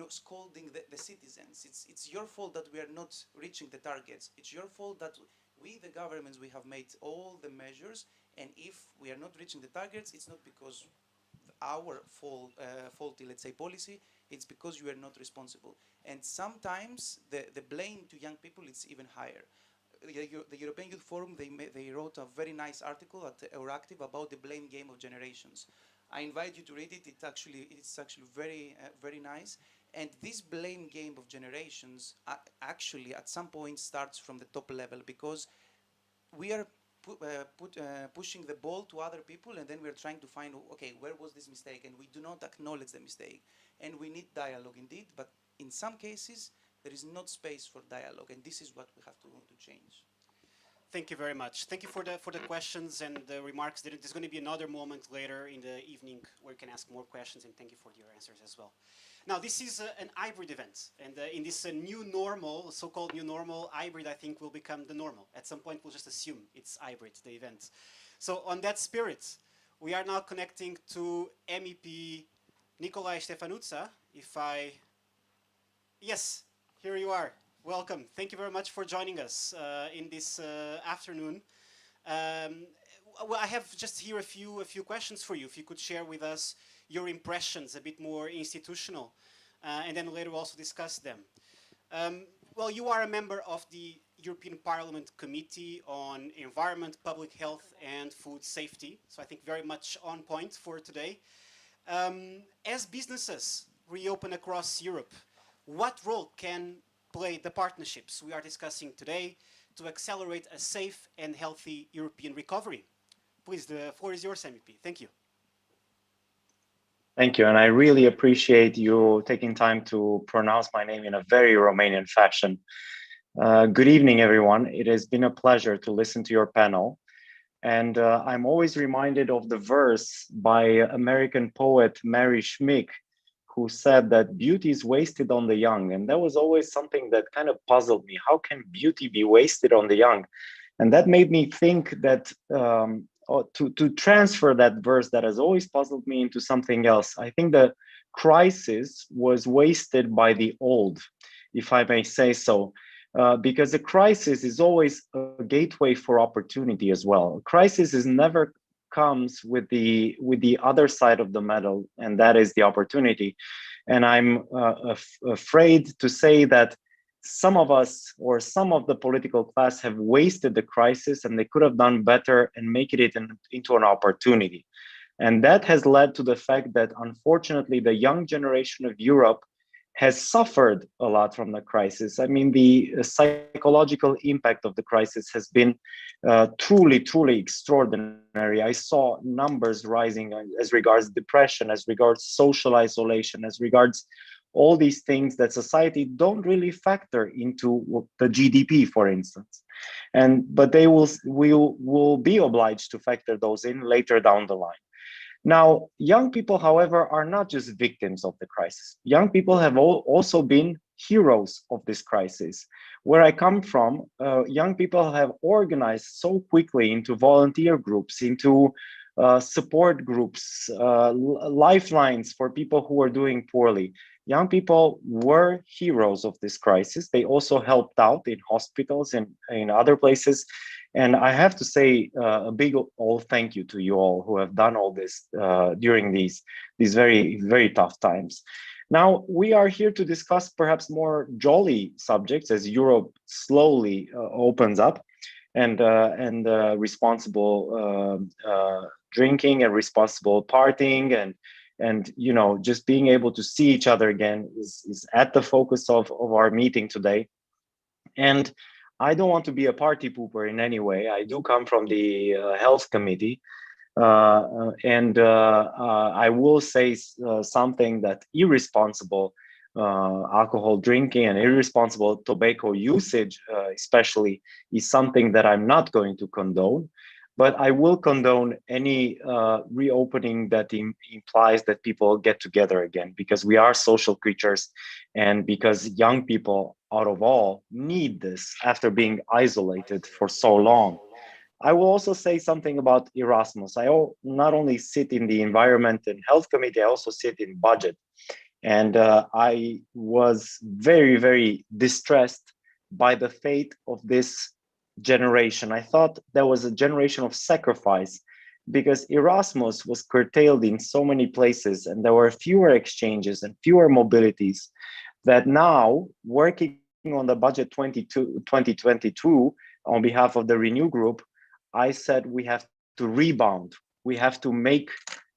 scolding the citizens. It's your fault that we are not reaching the targets. It's your fault that we, the governments, we have made all the measures, and if we are not reaching the targets, it's not because our faulty, let's say, policy, it's because you are not responsible. And sometimes the blame to young people is even higher. The European Youth Forum, they wrote a very nice article at Euractiv about the blame game of generations. I invite you to read it. It's actually very very nice. And this blame game of generations actually at some point starts from the top level, because we are pushing the ball to other people, and then we're trying to find, okay, where was this mistake? And we do not acknowledge the mistake. And we need dialogue indeed, but in some cases there is not space for dialogue, and this is what we have to change. Thank you very much. Thank you for the questions and the remarks. There's going to be another moment later in the evening where you can ask more questions, and thank you for your answers as well. Now, this is an hybrid event, and in this new normal, so-called new normal, hybrid, I think, will become the normal. At some point, we'll just assume it's hybrid, the event. So on that spirit, We are now connecting to MEP Nicolae Stefanuța. Yes, here you are. Welcome. Thank you very much for joining us in this afternoon. Well, I have just here a few questions for you. If you could share with us your impressions, a bit more institutional, and then later also discuss them. Well, you are a member of the European Parliament Committee on Environment, Public Health and Food Safety, so I think very much on point for today. As businesses reopen across Europe, what role can play the partnerships we are discussing today to accelerate a safe and healthy European recovery? Please, the floor is yours, MEP. Thank you. Thank you, and I really appreciate you taking time to pronounce my name in a very Romanian fashion. Good evening, everyone. It has been a pleasure to listen to your panel. And I'm always reminded of the verse by American poet Mary Schmick, who said that beauty is wasted on the young. And that was always something that kind of puzzled me. How can beauty be wasted on the young? And that made me think that to transfer that verse that has always puzzled me into something else, I think the crisis was wasted by the old, if I may say so. Because a crisis is always a gateway for opportunity as well. A crisis is never comes with the other side of the medal, and that is the opportunity. And I'm afraid to say that some of us or some of the political class have wasted the crisis, and they could have done better and make it into an opportunity. And that has led to the fact that, unfortunately, the young generation of Europe has suffered a lot from the crisis. I mean, the psychological impact of the crisis has been truly, truly extraordinary. I saw numbers rising as regards depression, as regards social isolation, as regards all these things that society don't really factor into the GDP, for instance. But we will be obliged to factor those in later down the line. Now, young people, however, are not just victims of the crisis. Young people have also been heroes of this crisis. Where I come from, young people have organized so quickly into volunteer groups, into support groups, lifelines for people who are doing poorly. Young people were heroes of this crisis. They also helped out in hospitals and in other places. And I have to say a big thank you to you all who have done all this during these very, very tough times. Now, we are here to discuss perhaps more jolly subjects as Europe slowly opens up, and responsible drinking and responsible partying and you know, just being able to see each other again is at the focus of our meeting today. And I don't want to be a party pooper in any way. I do come from the health committee, and I will say something that irresponsible alcohol drinking and irresponsible tobacco usage especially is something that I'm not going to condone. But I will condone any reopening that implies that people get together again, because we are social creatures and because young people, out of all, need this after being isolated for so long. I will also say something about Erasmus. I not only sit in the Environment and Health Committee, I also sit in Budget. And I was very, very distressed by the fate of this generation. I thought there was a generation of sacrifice because Erasmus was curtailed in so many places and there were fewer exchanges and fewer mobilities, that now, working on the budget 2022 on behalf of the Renew Group, I said we have to rebound. We have to make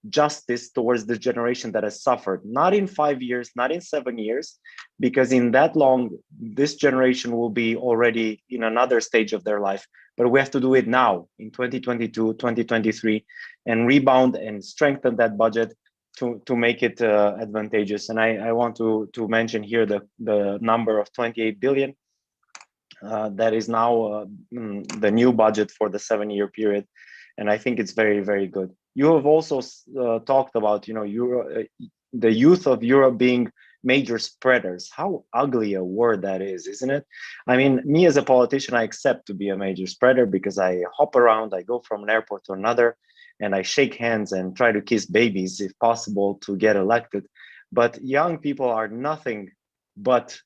justice towards the generation that has suffered, not in 5 years, not in 7 years, because in that long, this generation will be already in another stage of their life. But we have to do it now in 2022, 2023, and rebound and strengthen that budget to make it advantageous. And I want to mention here the number of 28 billion. That is now the new budget for the 7-year period. And I think it's very, very good. You have also talked about, you know, the youth of Europe being major spreaders. How ugly a word that is, isn't it? I mean, me as a politician, I accept to be a major spreader because I hop around, I go from an airport to another. and I shake hands and try to kiss babies if possible to get elected. But young people are nothing but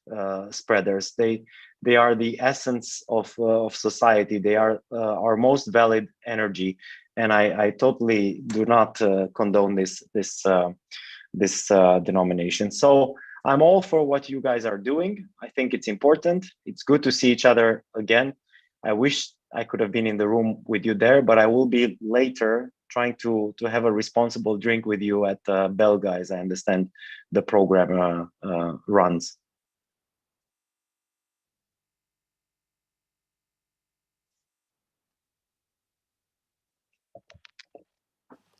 spreaders. They are the essence of society. They are our most valid energy, and I totally do not condone this denomination. So I'm all for what you guys are doing. I think it's important. It's good to see each other again. I wish I could have been in the room with you there, but I will be later trying to have a responsible drink with you at Belga, as I understand the program runs.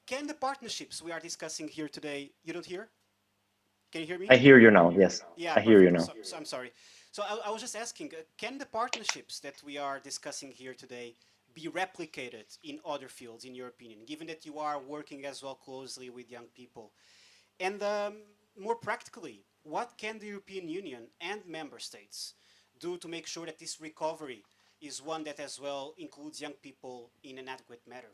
Can the partnerships we are discussing here today, you don't hear? Can you hear me? I hear you now, yes. Yeah, I hear you perfect. now. So I'm sorry. So I was just asking, can the partnerships that we are discussing here today be replicated in other fields, in your opinion, given that you are working as well closely with young people? And more practically, what can the European Union and member states do to make sure that this recovery is one that as well includes young people in an adequate manner?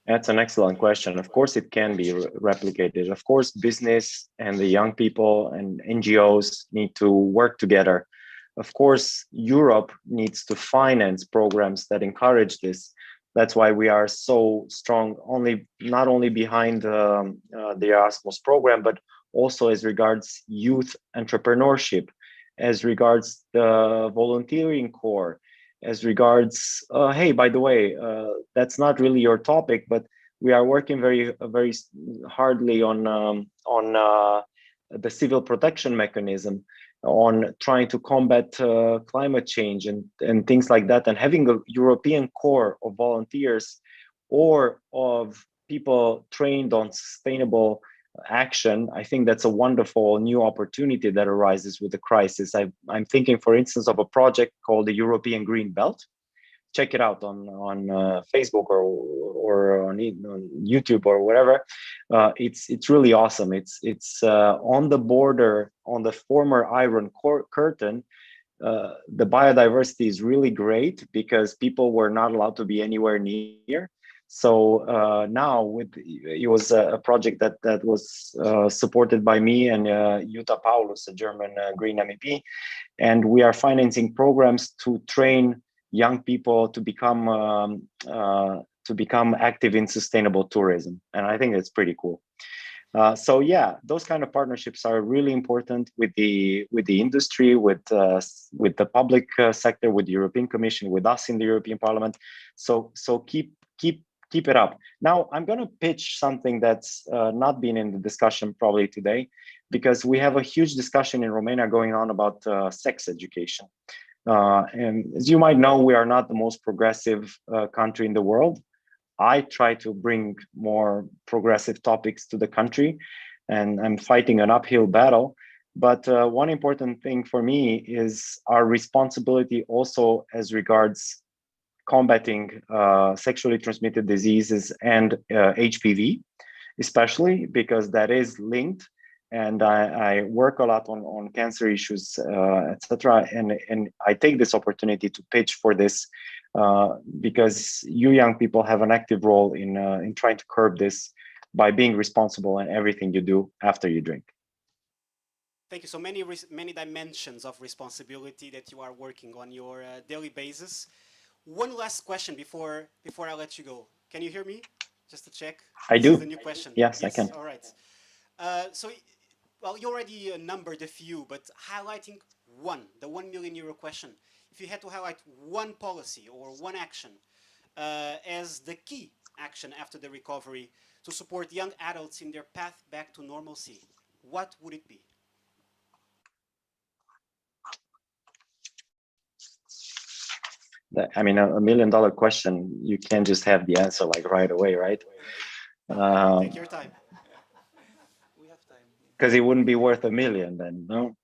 That's an excellent question. Of course, it can be replicated. Of course, business and the young people and NGOs need to work together. Of course, Europe needs to finance programs that encourage this. That's why we are so strong, not only behind the Erasmus program, but also as regards youth entrepreneurship, as regards the volunteering corps, as regards, hey, by the way, that's not really your topic, but we are working very hardly on the civil protection mechanism, on trying to combat climate change and things like that, and having a European core of volunteers or of people trained on sustainable action. I think that's a wonderful new opportunity that arises with the crisis. I'm thinking, for instance, of a project called the European Green Belt. Check it out on Facebook or on YouTube or whatever. It's really awesome. It's on the border, on the former Iron Curtain. The biodiversity is really great because people were not allowed to be anywhere near. So now it was a project that was supported by me and Jutta Paulus, a German Green MEP, and we are financing programs to train young people to become active in sustainable tourism, and I think that's pretty cool. So yeah, those kind of partnerships are really important with the industry, with the public sector, with the European Commission, with us in the European Parliament. So keep it up. Now I'm going to pitch something that's not been in the discussion probably today, because we have a huge discussion in Romania going on about sex education. And as you might know, we are not the most progressive country in the world. I try to bring more progressive topics to the country, and I'm fighting an uphill battle. But one important thing for me is our responsibility also as regards combating sexually transmitted diseases and HPV, especially because that is linked. And I work a lot on cancer issues, etc. And I take this opportunity to pitch for this because you young people have an active role in trying to curb this by being responsible in everything you do after you drink. Thank you. So many dimensions of responsibility that you are working on your daily basis. One last question before I let you go. Can you hear me? Just to check. I This do. is the new question. Yes, I can. All right. So, well, you already numbered a few, but highlighting the 1 million euro question. If you had to highlight one policy or one action as the key action after the recovery to support young adults in their path back to normalcy, what would it be? I mean, $1 million question, you can't just have the answer like right away, right? Take your time. We have time. Because it wouldn't be worth $1 million then, no?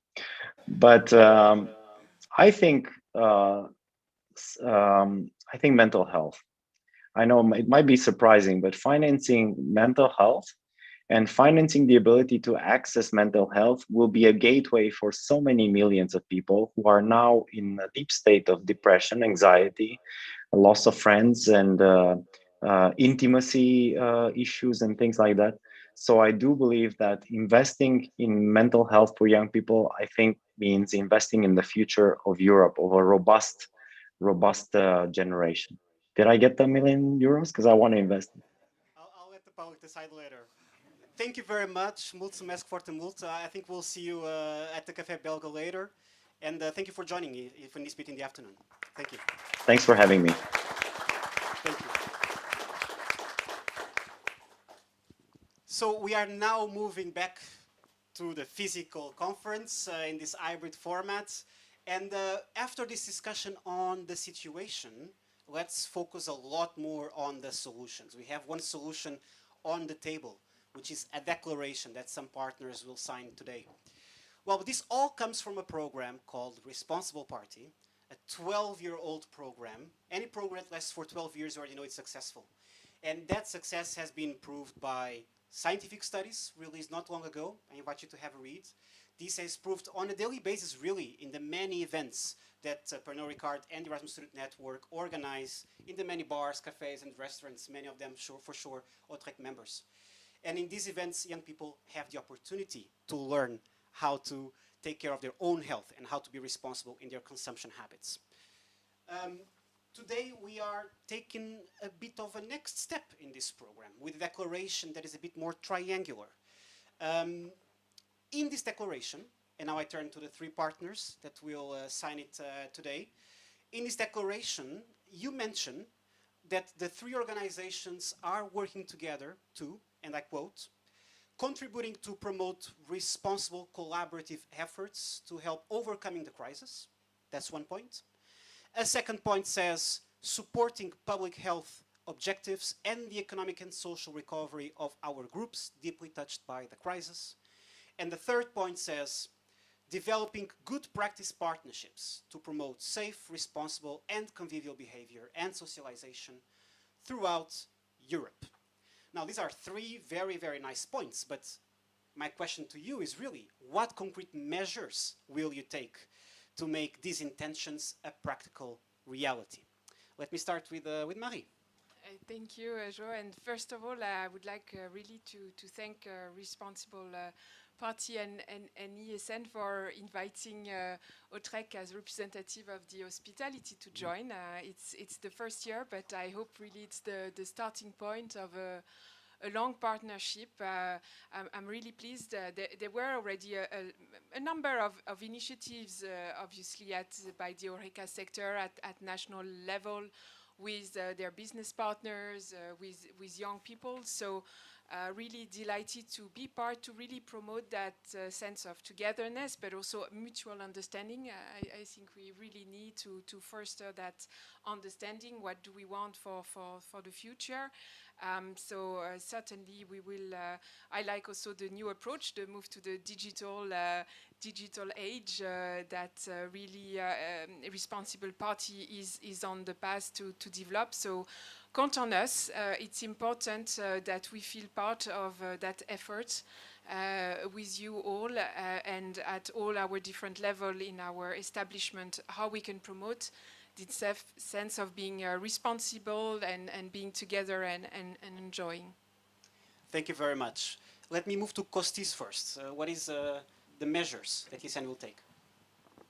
But I think mental health. I know it might be surprising, but financing mental health and financing the ability to access mental health will be a gateway for so many millions of people who are now in a deep state of depression, anxiety, loss of friends and intimacy issues and things like that. So I do believe that investing in mental health for young people, I think, means investing in the future of Europe, of a robust generation. Did I get the €1 million? Because I want to invest. I'll let the public decide later. Thank you very much. Mulțumesc foarte mult. I think we'll see you at the Café Belga later. And thank you for joining me in this meeting in the afternoon. Thank you. Thanks for having me. Thank you. So we are now moving back to the physical conference in this hybrid format. And after this discussion on the situation, let's focus a lot more on the solutions. We have one solution on the table, which is a declaration that some partners will sign today. Well, this all comes from a program called Responsible Party, a 12-year-old program. Any program that lasts for 12 years, you already know it's successful. And that success has been proved by scientific studies released not long ago. I invite you to have a read. This is proved on a daily basis, really, in the many events that Pernod Ricard and the Erasmus Student Network organize in the many bars, cafes, and restaurants, many of them, for sure, Utrecht members. And in these events, young people have the opportunity to learn how to take care of their own health and how to be responsible in their consumption habits. Today, we are taking a bit of a next step in this program with a declaration that is a bit more triangular. In this declaration, and now I turn to the three partners that will sign it today. In this declaration, you mention that the three organizations are working together to, and I quote, contributing to promote responsible collaborative efforts to help overcoming the crisis. That's one point. A second point says supporting public health objectives and the economic and social recovery of our groups deeply touched by the crisis. And the third point says developing good practice partnerships to promote safe, responsible, and convivial behavior and socialization throughout Europe. Now, these are three very, very nice points, but my question to you is really, what concrete measures will you take to make these intentions a practical reality? Let me start with Marie. Thank you, Jo. And first of all, I would like really to thank Responsible Party and ESN for inviting Utrecht as representative of the hospitality to join. It's the first year, but I hope really it's the starting point of a long partnership. I'm really pleased. There were already a number of initiatives, obviously, by the HoReCa sector at national level with their business partners, with young people. So really delighted to be part to really promote that sense of togetherness, but also mutual understanding. I think we really need to foster that understanding. What do we want for the future? So certainly we will, I like also the new approach, the move to the digital age that really Responsible Party is on the path to develop. So count on us. It's important that we feel part of that effort with you all and at all our different levels in our establishment, how we can promote this sense of being responsible and being together and enjoying. Thank you very much. Let me move to Kostis first. What is the measures that ESN will take?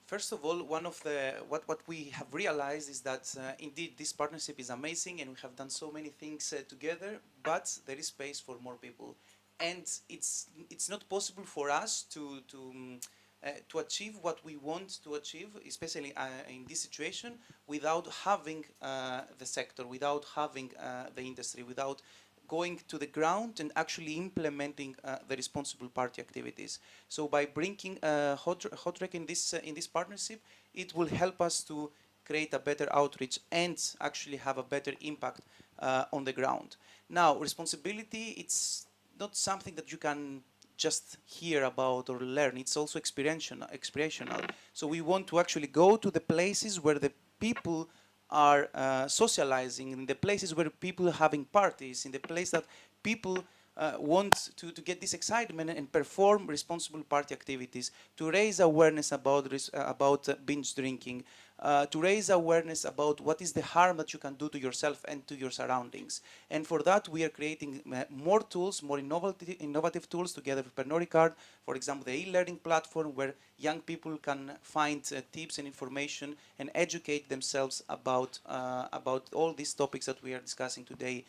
First of all, one of what we have realized is that indeed this partnership is amazing and we have done so many things together, but there is space for more people, and it's not possible for us to achieve what we want to achieve, especially in this situation, without having the sector, without having the industry, without going to the ground and actually implementing the Responsible Party activities. So by bringing HoReCa in this partnership, it will help us to create a better outreach and actually have a better impact on the ground. Now, responsibility, it's not something that you can just hear about or learn. It's also experiential. So we want to actually go to the places where the people are socializing, in the places where people are having parties, in the place that people want to get this excitement and perform responsible party activities, to raise awareness about binge drinking, to raise awareness about what is the harm that you can do to yourself and to your surroundings. And for that, we are creating more tools, more innovative tools together with Pernod Ricard. For example, the e-learning platform where young people can find tips and information and educate themselves about all these topics that we are discussing today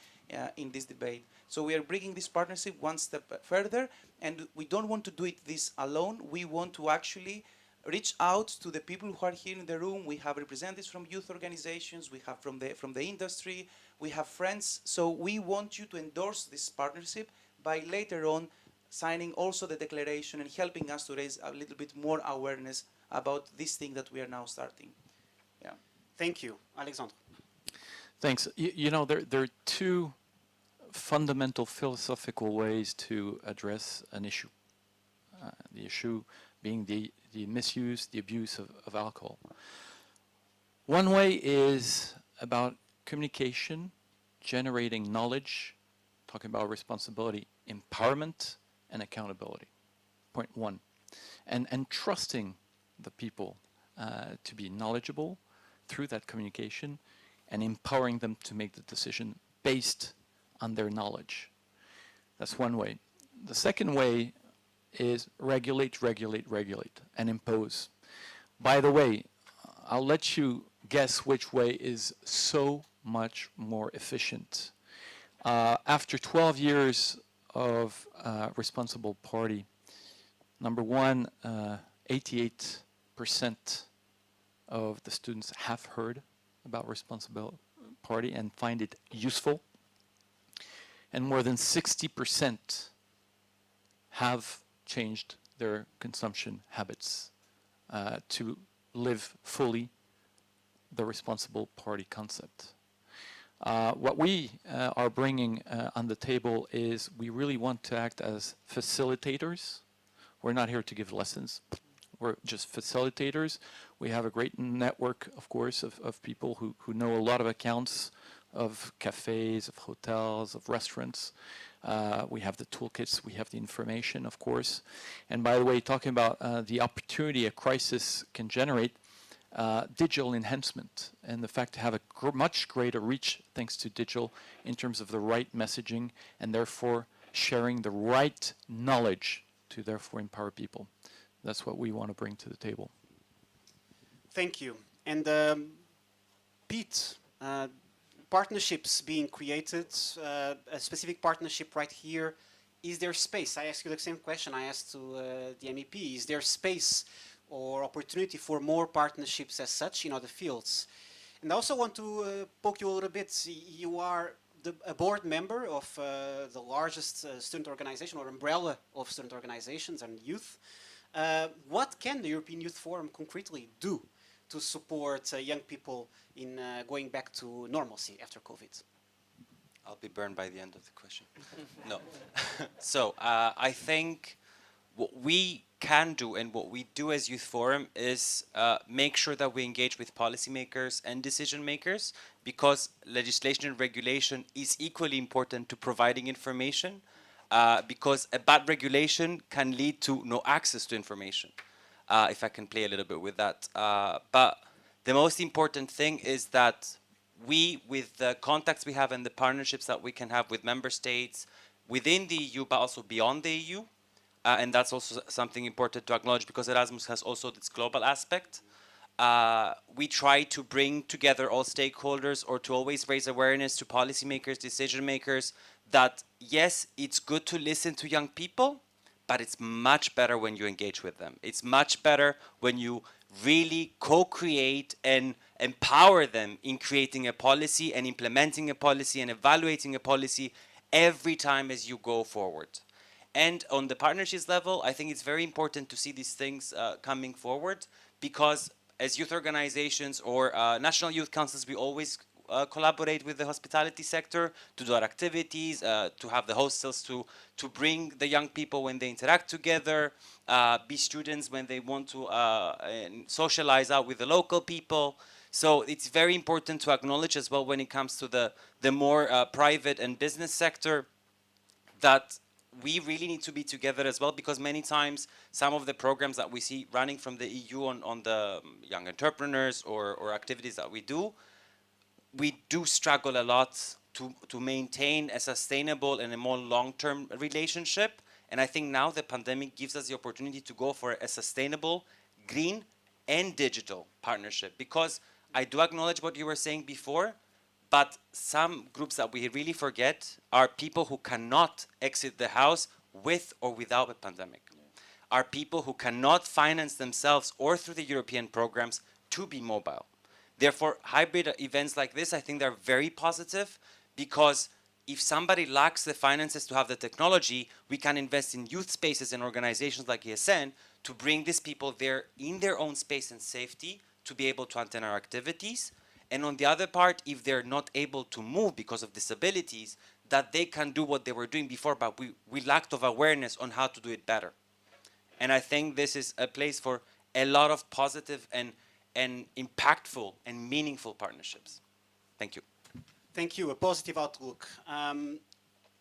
in this debate. So we are bringing this partnership one step further, and we don't want to do this alone. We want to actually reach out to the people who are here in the room. We have representatives from youth organizations, we have from the industry, we have friends. So we want you to endorse this partnership by later on signing also the declaration and helping us to raise a little bit more awareness about this thing that we are now starting. Yeah. Thank you. Alexandre. Thanks. You know, there are two fundamental philosophical ways to address an issue. The issue being the misuse, the abuse of alcohol. One way is about communication, generating knowledge, talking about responsibility, empowerment, and accountability. Point one. And trusting the people to be knowledgeable through that communication and empowering them to make the decision based on their knowledge. That's one way. The second way is regulate, and impose. By the way, I'll let you guess which way is so much more efficient. After 12 years of responsible party, number one, 88% of the students have heard about responsible party and find it useful. And more than 60% have changed their consumption habits to live fully the responsible party concept. What we are bringing on the table is we really want to act as facilitators. We're not here to give lessons. We're just facilitators. We have a great network, of course, of people who know a lot of accounts of cafes, of hotels, of restaurants. We have the toolkits, we have the information, of course. And by the way, talking about the opportunity a crisis can generate, digital enhancement and the fact to have a much greater reach thanks to digital in terms of the right messaging and therefore sharing the right knowledge to therefore empower people. That's what we want to bring to the table. Thank you. And Pete, partnerships being created, a specific partnership right here. Is there space? I ask you the same question I asked to the MEP. Is there space or opportunity for more partnerships as such in other fields? And I also want to poke you a little bit. You are a board member of the largest student organization or umbrella of student organizations and youth. What can the European Youth Forum concretely do to support young people in going back to normalcy after COVID? I'll be burned by the end of the question. No. So I think what we can do and what we do as Youth Forum is make sure that we engage with policymakers and decision makers, because legislation and regulation is equally important to providing information, because a bad regulation can lead to no access to information. If I can play a little bit with that. But the most important thing is that we, with the contacts we have and the partnerships that we can have with member states within the EU, but also beyond the EU, and that's also something important to acknowledge because Erasmus has also this global aspect. We try to bring together all stakeholders or to always raise awareness to policymakers, decision makers, that yes, it's good to listen to young people, but it's much better when you engage with them. It's much better when you really co-create and empower them in creating a policy and implementing a policy and evaluating a policy every time as you go forward. And on the partnerships level, I think it's very important to see these things coming forward, because as youth organizations or national youth councils, we always collaborate with the hospitality sector to do our activities, to have the hostels to bring the young people when they interact together, be students when they want to socialize out with the local people. So it's very important to acknowledge as well when it comes to the more private and business sector, that we really need to be together as well, because many times some of the programs that we see running from the EU on the young entrepreneurs or activities that we do struggle a lot to maintain a sustainable and a more long-term relationship. And I think now the pandemic gives us the opportunity to go for a sustainable, green, and digital partnership. Because I do acknowledge what you were saying before, but some groups that we really forget are people who cannot exit the house with or without a pandemic. Are people who cannot finance themselves or through the European programs to be mobile. Therefore, hybrid events like this, I think they're very positive, because if somebody lacks the finances to have the technology, we can invest in youth spaces and organizations like ESN to bring these people there in their own space and safety to be able to attend our activities. And on the other part, if they're not able to move because of disabilities, that they can do what they were doing before, but we lacked of awareness on how to do it better. And I think this is a place for a lot of positive and impactful and meaningful partnerships. Thank you. Thank you, a positive outlook.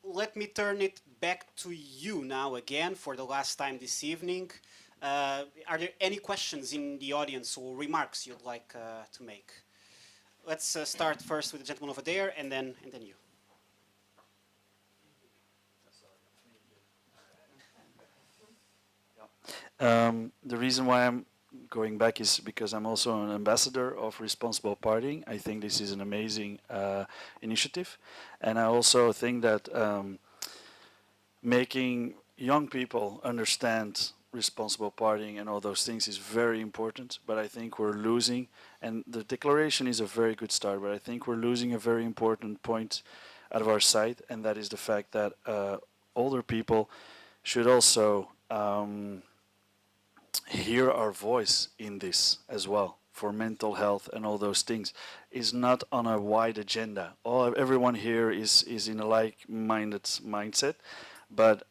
Let me turn it back to you now again for the last time this evening. Are there any questions in the audience or remarks you'd like to make? Let's start first with the gentleman over there, and then you. The reason why I'm going back is because I'm also an ambassador of responsible partying. I think this is an amazing initiative, and I also think that making young people understand responsible partying and all those things is very important, but I think we're losing, and the declaration is a very good start, but I think we're losing a very important point out of our sight, and that is the fact that older people should also hear our voice in this as well, for mental health and all those things. Is not on a wide agenda. Everyone here is in a like-minded mindset, but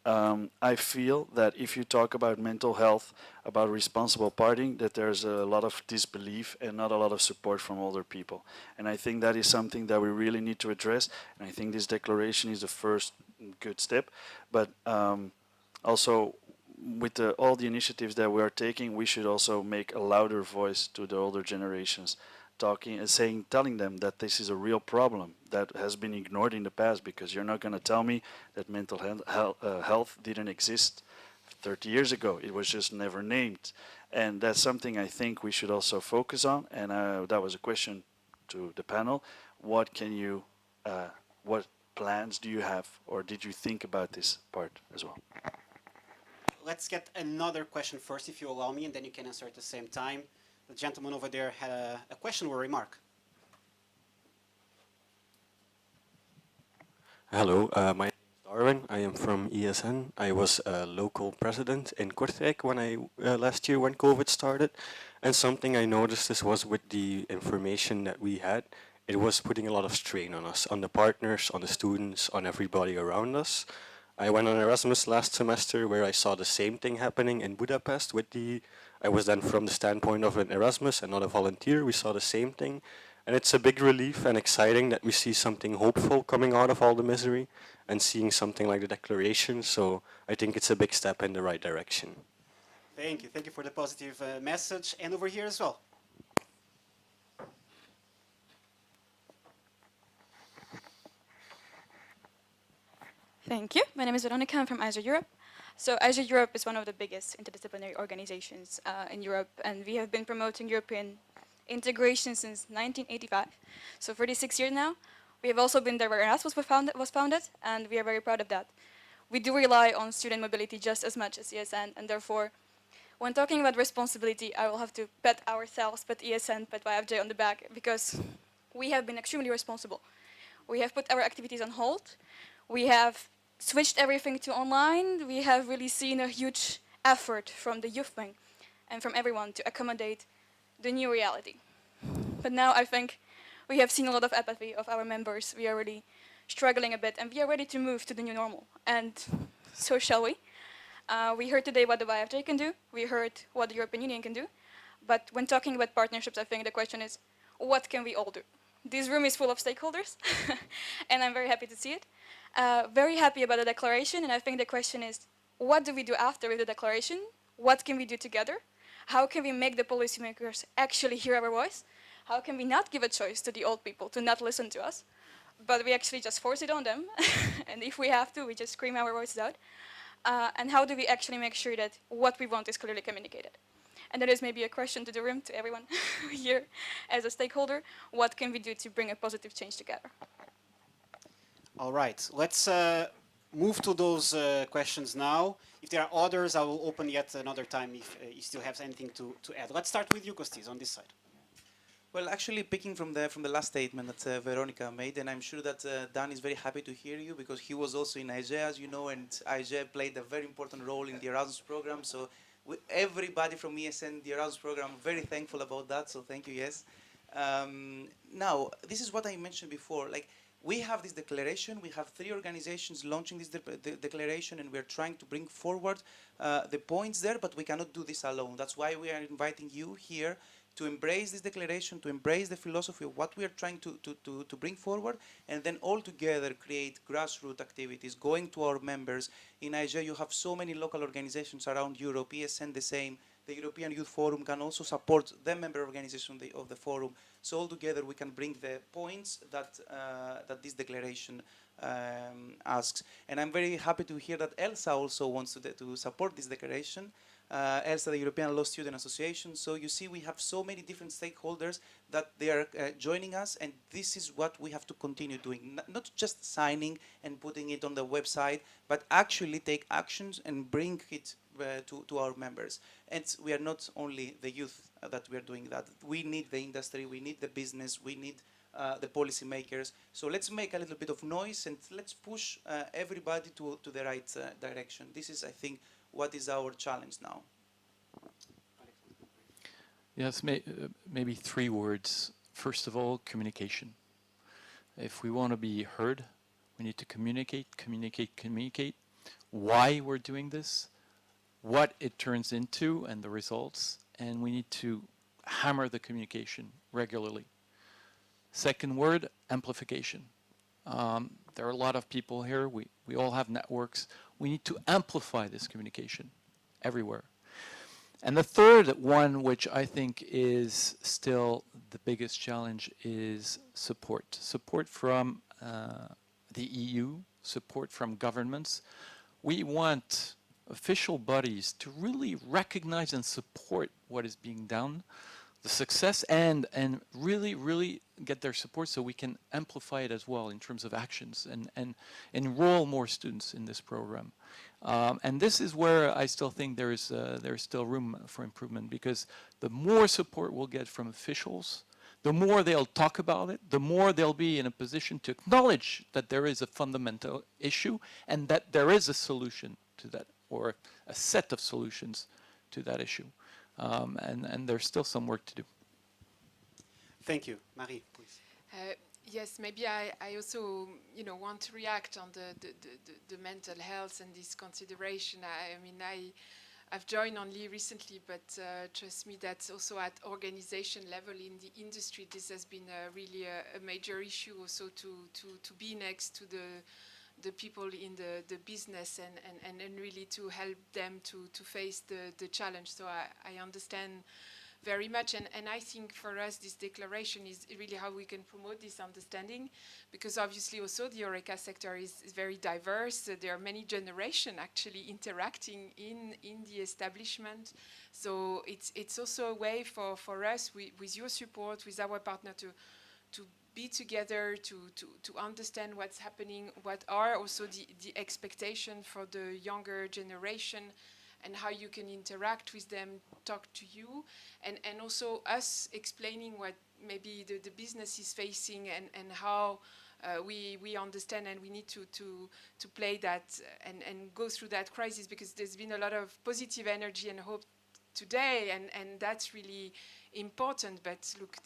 I feel that if you talk about mental health, about responsible partying, that there's a lot of disbelief and not a lot of support from older people. And I think that is something that we really need to address, and I think this declaration is the first good step. But also, with all the initiatives that we are taking, we should also make a louder voice to the older generations, telling them that this is a real problem that has been ignored in the past, because you're not going to tell me that mental health didn't exist 30 years ago. It was just never named. And that's something I think we should also focus on. And that was a question to the panel. What plans do you have, or did you think about this part as well? Let's get another question first, if you allow me, and then you can answer at the same time. The gentleman over there had a question or a remark. Hello, my name is Darwin. I am from ESN. I was a local president in Kortrijk when last year when COVID started. And something I noticed was with the information that we had, it was putting a lot of strain on us, on the partners, on the students, on everybody around us. I went on Erasmus last semester where I saw the same thing happening in Budapest I was then from the standpoint of an Erasmus and not a volunteer. We saw the same thing. And it's a big relief and exciting that we see something hopeful coming out of all the misery and seeing something like the declaration. So I think it's a big step in the right direction. Thank you. Thank you for the positive message. And over here as well. Thank you. My name is Veronica. I'm from ISO Europe. So ISO Europe is one of the biggest interdisciplinary organizations in Europe, and we have been promoting European integration since 1985. So 36 years now. We have also been there where Erasmus was founded, and we are very proud of that. We do rely on student mobility just as much as ESN, and therefore, when talking about responsibility, I will have to pat ourselves, pat ESN, pat YFJ on the back, because we have been extremely responsible. We have put our activities on hold. We have switched everything to online. We have really seen a huge effort from the youth wing and from everyone to accommodate the new reality. But now I think we have seen a lot of apathy of our members. We are really struggling a bit, and we are ready to move to the new normal. And so shall we. We heard today what the YFJ can do. We heard what the European Union can do. But when talking about partnerships, I think the question is, what can we all do? This room is full of stakeholders, and I'm very happy to see it. Very happy about the declaration, and I think the question is, what do we do after with the declaration? What can we do together? How can we make the policymakers actually hear our voice? How can we not give a choice to the old people to not listen to us, but we actually just force it on them, and if we have to, we just scream our voices out? And how do we actually make sure that what we want is clearly communicated? And that is maybe a question to the room, to everyone here as a stakeholder. What can we do to bring a positive change together? All right, let's move to those questions now. If there are others, I will open yet another time if you still have anything to add. Let's start with you, Kostis, on this side. Well, actually, picking from the last statement that Veronica made, and I'm sure that Dan is very happy to hear you because he was also in IGE, as you know, and IGE played a very important role in the Erasmus program. So everybody from ESN, the Erasmus program, very thankful about that. So thank you, yes. Now, this is what I mentioned before. Like, we have this declaration. We have 3 organizations launching this declaration, and we're trying to bring forward the points there, but we cannot do this alone. That's why we are inviting you here to embrace this declaration, to embrace the philosophy of what we are trying to bring forward, and then all together create grassroots activities, going to our members. In IGE, you have so many local organizations around Europe, ESN the same. The European Youth Forum can also support the member organization of the forum. So all together we can bring the points that, that this declaration asks. And I'm very happy to hear that ELSA also wants to support this declaration. ELSA, the European Law Student Association. So you see we have so many different stakeholders that they are joining us, and this is what we have to continue doing. Not just signing and putting it on the website, but actually take actions and bring it to our members. And we are not only the youth that we are doing that. We need the industry, we need the business, we need the policymakers. So let's make a little bit of noise and let's push everybody to the right direction. This is, I think, what is our challenge now. Yes, maybe 3 words. First of all, communication. If we want to be heard, we need to communicate, communicate, communicate. Why we're doing this, what it turns into and the results, and we need to hammer the communication regularly. Second word, amplification. There are a lot of people here. We all have networks. We need to amplify this communication everywhere. And the third one, which I think is still the biggest challenge, is support. Support from the EU, support from governments. We want official bodies to really recognize and support what is being done, the success, and really get their support so we can amplify it as well in terms of actions and enroll more students in this program. And this is where I still think there's still room for improvement, because the more support we'll get from officials, the more they'll talk about it, the more they'll be in a position to acknowledge that there is a fundamental issue and that there is a solution to that, or a set of solutions to that issue. And there's still some work to do. Thank you. Marie, please. Yes, maybe I also want to react on the mental health and this consideration. I mean, I've joined only recently, but trust me, that's also at organization level in the industry. This has been really a major issue also to be next to the people in the business and really to help them to face the challenge. So I understand very much, and I think for us this declaration is really how we can promote this understanding, because obviously also the HoReCa sector is very diverse. There are many generations actually interacting in the establishment, so it's also a way for us with your support, with our partner, to be together, to understand what's happening, what are also the expectations for the younger generation, and how you can interact with them, talk to you, and also us explaining what maybe the business is facing and how we understand, and we need to play that and go through that crisis, because there's been a lot of positive energy and hope today, and that's really important. But look,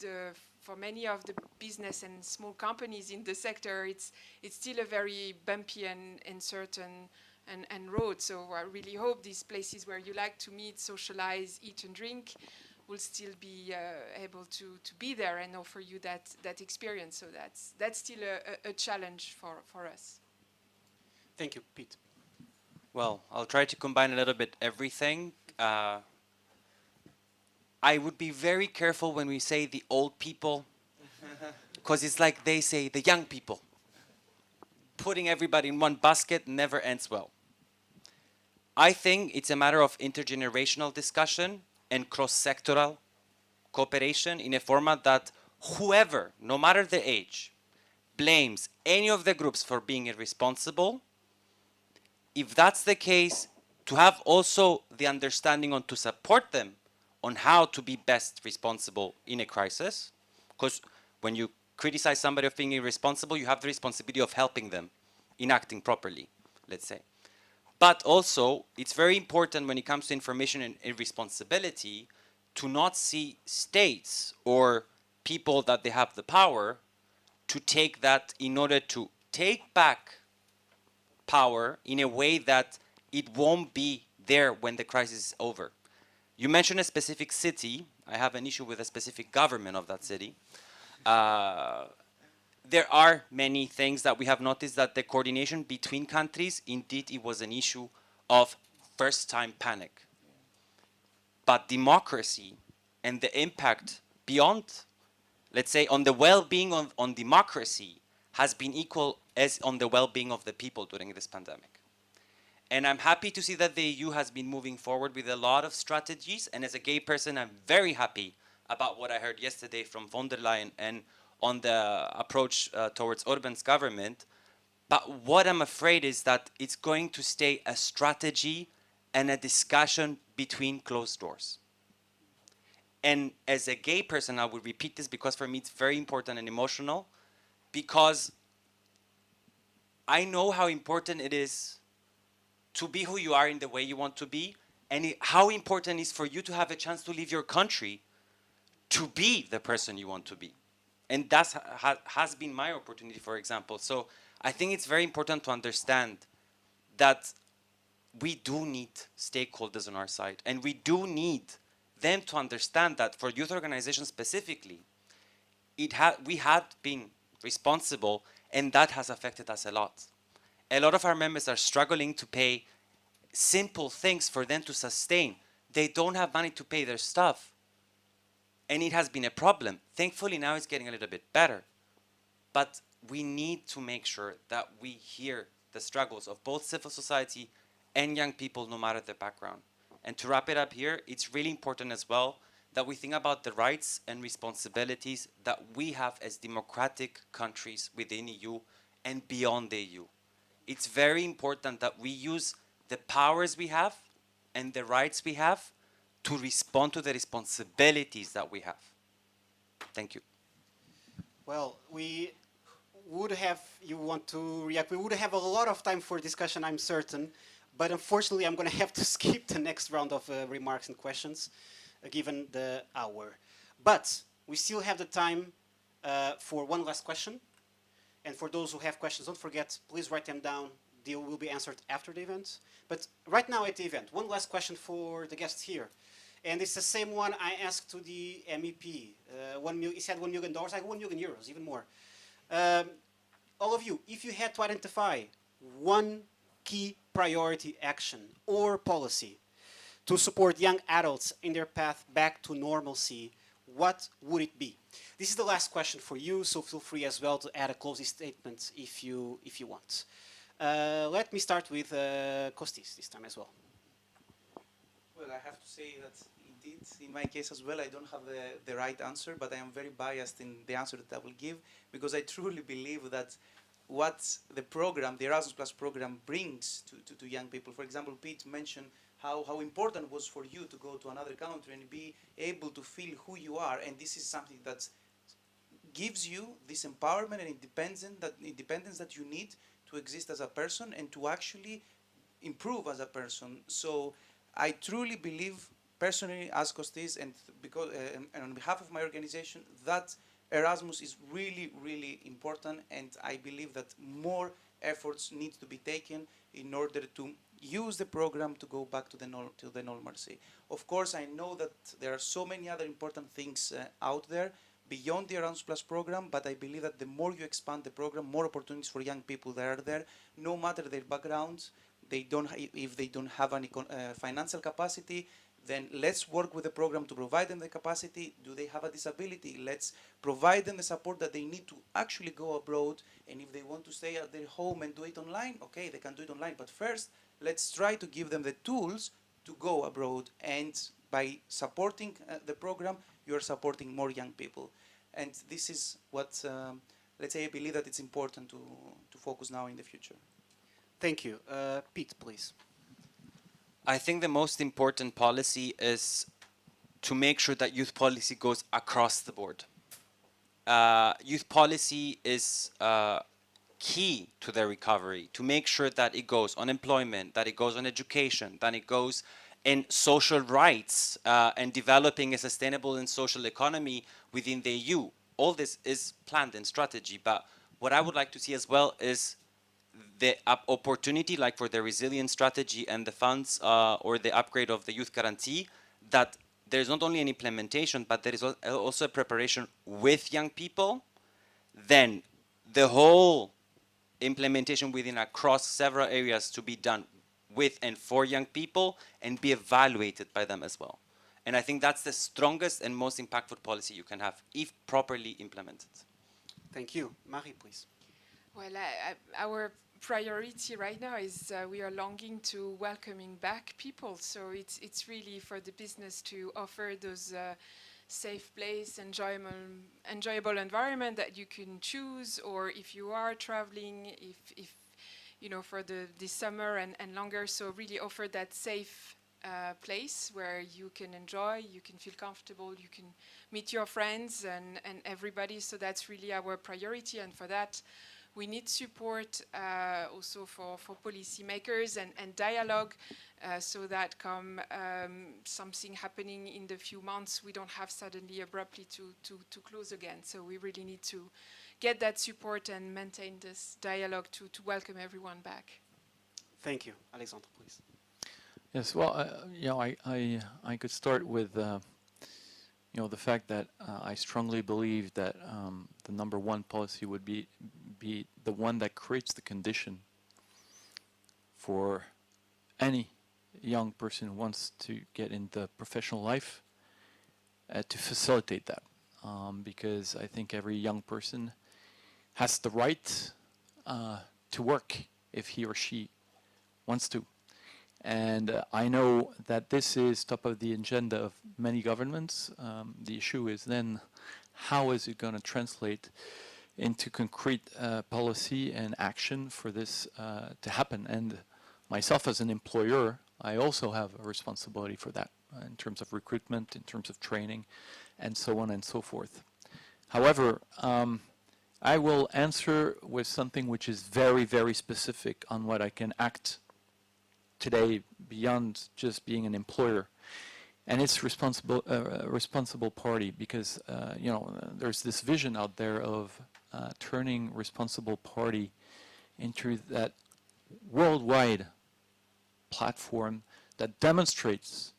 for many of the business and small companies in the sector, it's still a very bumpy and uncertain and road. So I really hope these places where you like to meet, socialize, eat and drink will still be able to be there and offer you that experience. So that's still a challenge for us. Thank you, Pete. Well, I'll try to combine a little bit everything. I would be very careful when we say the old people, because it's like they say the young people. Putting everybody in one basket never ends well. I think it's a matter of intergenerational discussion and cross-sectoral cooperation in a format that whoever, no matter the age, blames any of the groups for being irresponsible, if that's the case, to have also the understanding on to support them on how to be best responsible in a crisis. Because when you criticize somebody of being irresponsible, you have the responsibility of helping them in acting properly, let's say. But also, it's very important when it comes to information and responsibility to not see states or people that they have the power to take that in order to take back power in a way that it won't be there when the crisis is over. You mentioned a specific city. I have an issue with a specific government of that city. There are many things that we have noticed that the coordination between countries, indeed, it was an issue of first-time panic. But democracy and the impact beyond, let's say, on the well-being on democracy has been equal as on the well-being of the people during this pandemic. And I'm happy to see that the EU has been moving forward with a lot of strategies. And as a gay person, I'm very happy about what I heard yesterday from von der Leyen and on the approach towards Orban's government. But what I'm afraid is that it's going to stay a strategy and a discussion between closed doors. And as a gay person, I will repeat this because for me it's very important and emotional, because I know how important it is to be who you are in the way you want to be, and how important it is for you to have a chance to leave your country to be the person you want to be. And that has been my opportunity, for example. So I think it's very important to understand that we do need stakeholders on our side, and we do need them to understand that for youth organizations specifically, we had been responsible, and that has affected us a lot. A lot of our members are struggling to pay simple things for them to sustain. They don't have money to pay their stuff. And it has been a problem. Thankfully, now it's getting a little bit better. But we need to make sure that we hear the struggles of both civil society and young people, no matter their background. And to wrap it up here, it's really important as well that we think about the rights and responsibilities that we have as democratic countries within EU and beyond the EU. It's very important that we use the powers we have and the rights we have to respond to the responsibilities that we have. Thank you. Well, we would have, you want to react, we would have a lot of time for discussion, I'm certain, but unfortunately I'm going to have to skip the next round of remarks and questions, given the hour. But we still have the time for one last question. And for those who have questions, don't forget, please write them down. They will be answered after the event. But right now at the event, one last question for the guests here. And it's the same one I asked to the MEP. He said $1 million, I go €1 million, even more. All of you, if you had to identify one key priority action or policy to support young adults in their path back to normalcy, what would it be? This is the last question for you, so feel free as well to add a closing statement if you want. Let me start with Kostis this time as well. Well, I have to say that indeed, in my case as well, I don't have the right answer, but I am very biased in the answer that I will give, because I truly believe that what the program, the Erasmus Plus program, brings to young people. For example, Pete mentioned how important it was for you to go to another country and be able to feel who you are, and this is something that gives you this empowerment and independence that you need to exist as a person and to actually improve as a person. So I truly believe, personally, as Kostis, and because and on behalf of my organization, that Erasmus is really, really important, and I believe that more efforts need to be taken in order to use the program to go back to the normalcy. Of course, I know that there are so many other important things out there beyond the Erasmus Plus program, but I believe that the more you expand the program, more opportunities for young people that are there, no matter their backgrounds. If they don't have any financial capacity, then let's work with the program to provide them the capacity. Do they have a disability? Let's provide them the support that they need to actually go abroad. And if they want to stay at their home and do it online, okay, they can do it online. But first, let's try to give them the tools to go abroad. And by supporting the program, you're supporting more young people. And this is what, let's say, I believe that it's important to focus now in the future. Thank you. Pete, please. I think the most important policy is to make sure that youth policy goes across the board. Youth policy is key to the recovery, to make sure that it goes on employment, that it goes on education, that it goes in social rights and developing a sustainable and social economy within the EU. All this is planned in strategy, but what I would like to see as well is the opportunity, like for the resilience strategy and the funds or the upgrade of the youth guarantee, that there's not only an implementation, but there is also a preparation with young people. Then the whole implementation within across several areas to be done with and for young people and be evaluated by them as well. And I think that's the strongest and most impactful policy you can have if properly implemented. Thank you. Marie, please. Well, our priority right now is we are longing to welcoming back people. So it's really for the business to offer those safe place, enjoyable environment that you can choose, or if you are traveling, if you know, for this summer and longer. So really offer that safe place where you can enjoy, you can feel comfortable, you can meet your friends and everybody. So that's really our priority, and for that we need support also for policymakers and dialogue, so that come something happening in the few months, we don't have suddenly abruptly to close again. So we really need to get that support and maintain this dialogue to welcome everyone back. Thank you. Alexandre, please. Yes, well, you know, I could start with you know, the fact that I strongly believe that the number one policy would be the one that creates the condition for any young person who wants to get into professional life to facilitate that, because I think every young person has the right to work if he or she wants to. And I know that this is top of the agenda of many governments. The issue is then, how is it going to translate into concrete policy and action for this to happen? And myself as an employer, I also have a responsibility for that in terms of recruitment, in terms of training, and so on and so forth. However, I will answer with something which is very, very specific on what I can act today beyond just being an employer, and it's responsible party, because you know, there's this vision out there of turning responsible party into that worldwide platform that demonstrates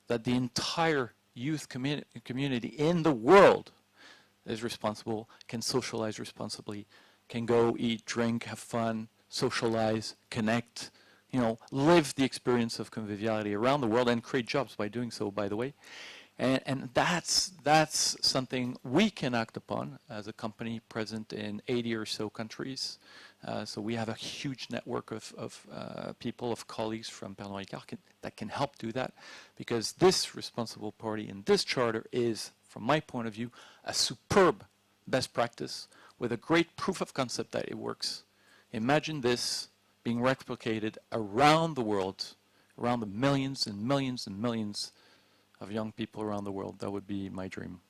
that the entire youth community in the world is responsible, can socialize responsibly, can go eat, drink, have fun, socialize, connect, you know, live the experience of conviviality around the world and create jobs by doing so, by the way. And that's something we can act upon as a company present in 80 or so countries. So we have a huge network of people, of colleagues from Pernod Ricard that can help do that, because this responsible party in this charter is, from my point of view, a superb best practice with a great proof of concept that it works. Imagine this being replicated around the world, around the millions and millions and millions of young people around the world. That would be my dream.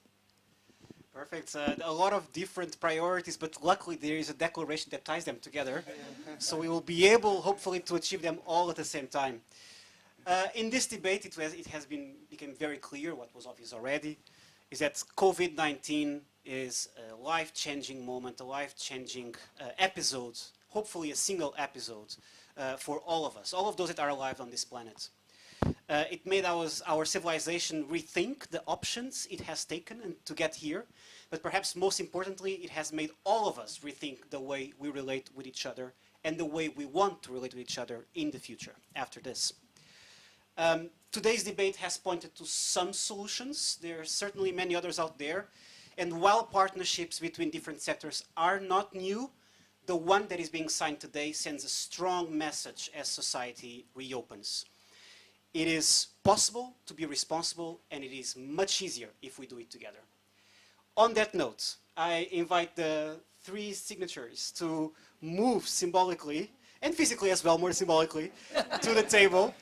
Perfect. A lot of different priorities, but luckily there is a declaration that ties them together. So we will be able, hopefully, to achieve them all at the same time. In this debate, it has become very clear, what was obvious already, is that COVID-19 is a life-changing moment, a life-changing episode, hopefully a single episode for all of us, all of those that are alive on this planet. It made our civilization rethink the options it has taken and to get here. But perhaps most importantly, it has made all of us rethink the way we relate with each other and the way we want to relate with each other in the future after this. Today's debate has pointed to some solutions. There are certainly many others out there. And while partnerships between different sectors are not new, the one that is being signed today sends a strong message as society reopens. It is possible to be responsible, and it is much easier if we do it together. On that note, I invite the three signatories to move symbolically, and physically as well, more symbolically, to the table.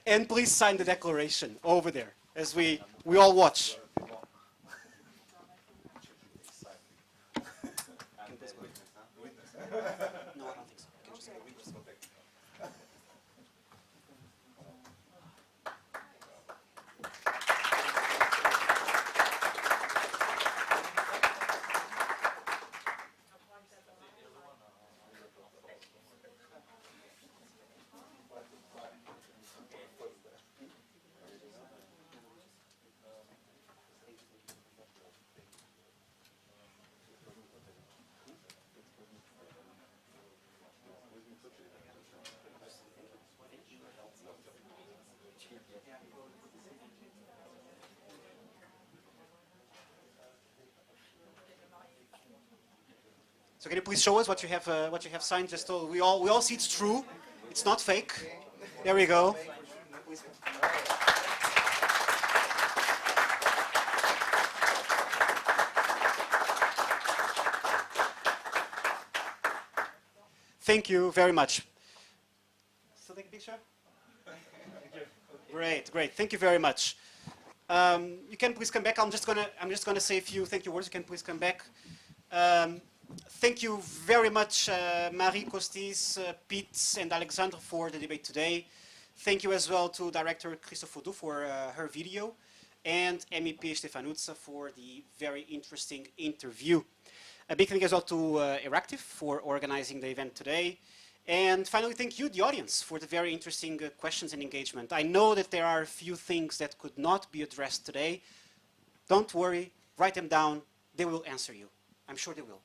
And please sign the declaration over there as we all watch. No, I don't think so. You can just go witness. So can you please show us what you have signed, just so we all see it's true, it's not fake. There we go. Thank you very much. Still take a picture? Great, great. Thank you very much. You can please come back. I'm just gonna say a few thank you words. You can please come back. Thank you very much, Marie Costis, Pete, and Alexandre for the debate today. Thank you as well to Director Christofoudou for her video, and MEP Stefanutza for the very interesting interview. A big thank you as well to Euractiv for organizing the event today. And finally, thank you, the audience, for the very interesting questions and engagement. I know that there are a few things that could not be addressed today. Don't worry, write them down. They will answer you. I'm sure they will.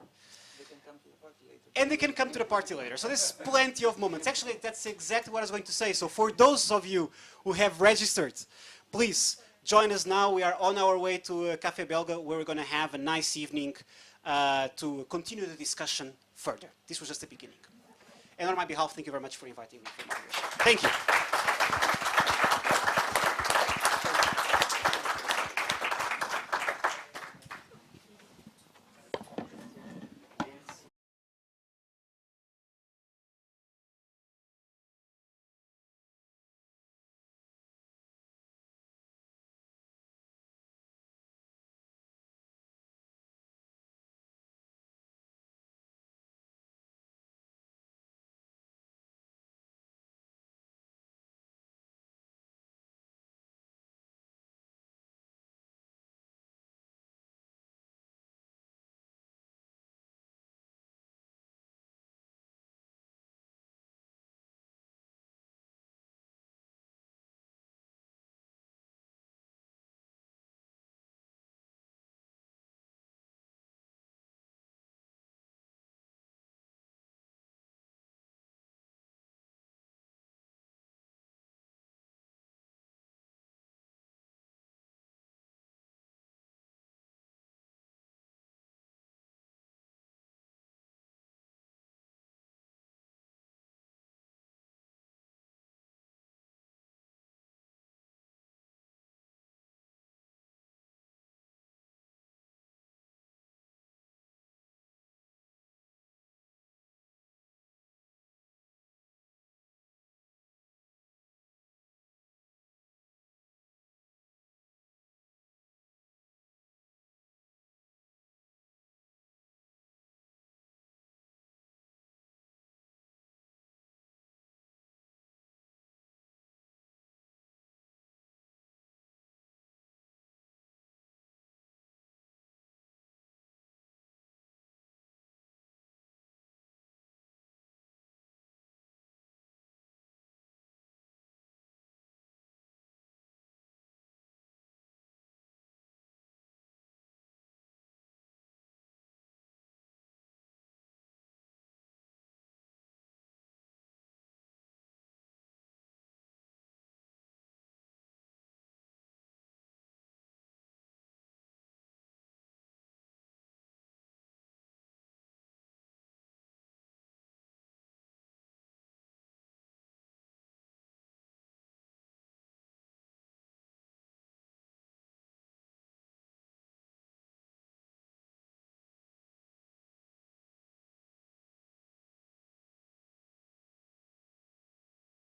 And they can come to the party later. So there's plenty of moments. Actually, that's exactly what I was going to say. So for those of you who have registered, please join us now. We are on our way to Café Belga, where we're going to have a nice evening to continue the discussion further. This was just the beginning. And on my behalf, thank you very much for inviting me. Thank you.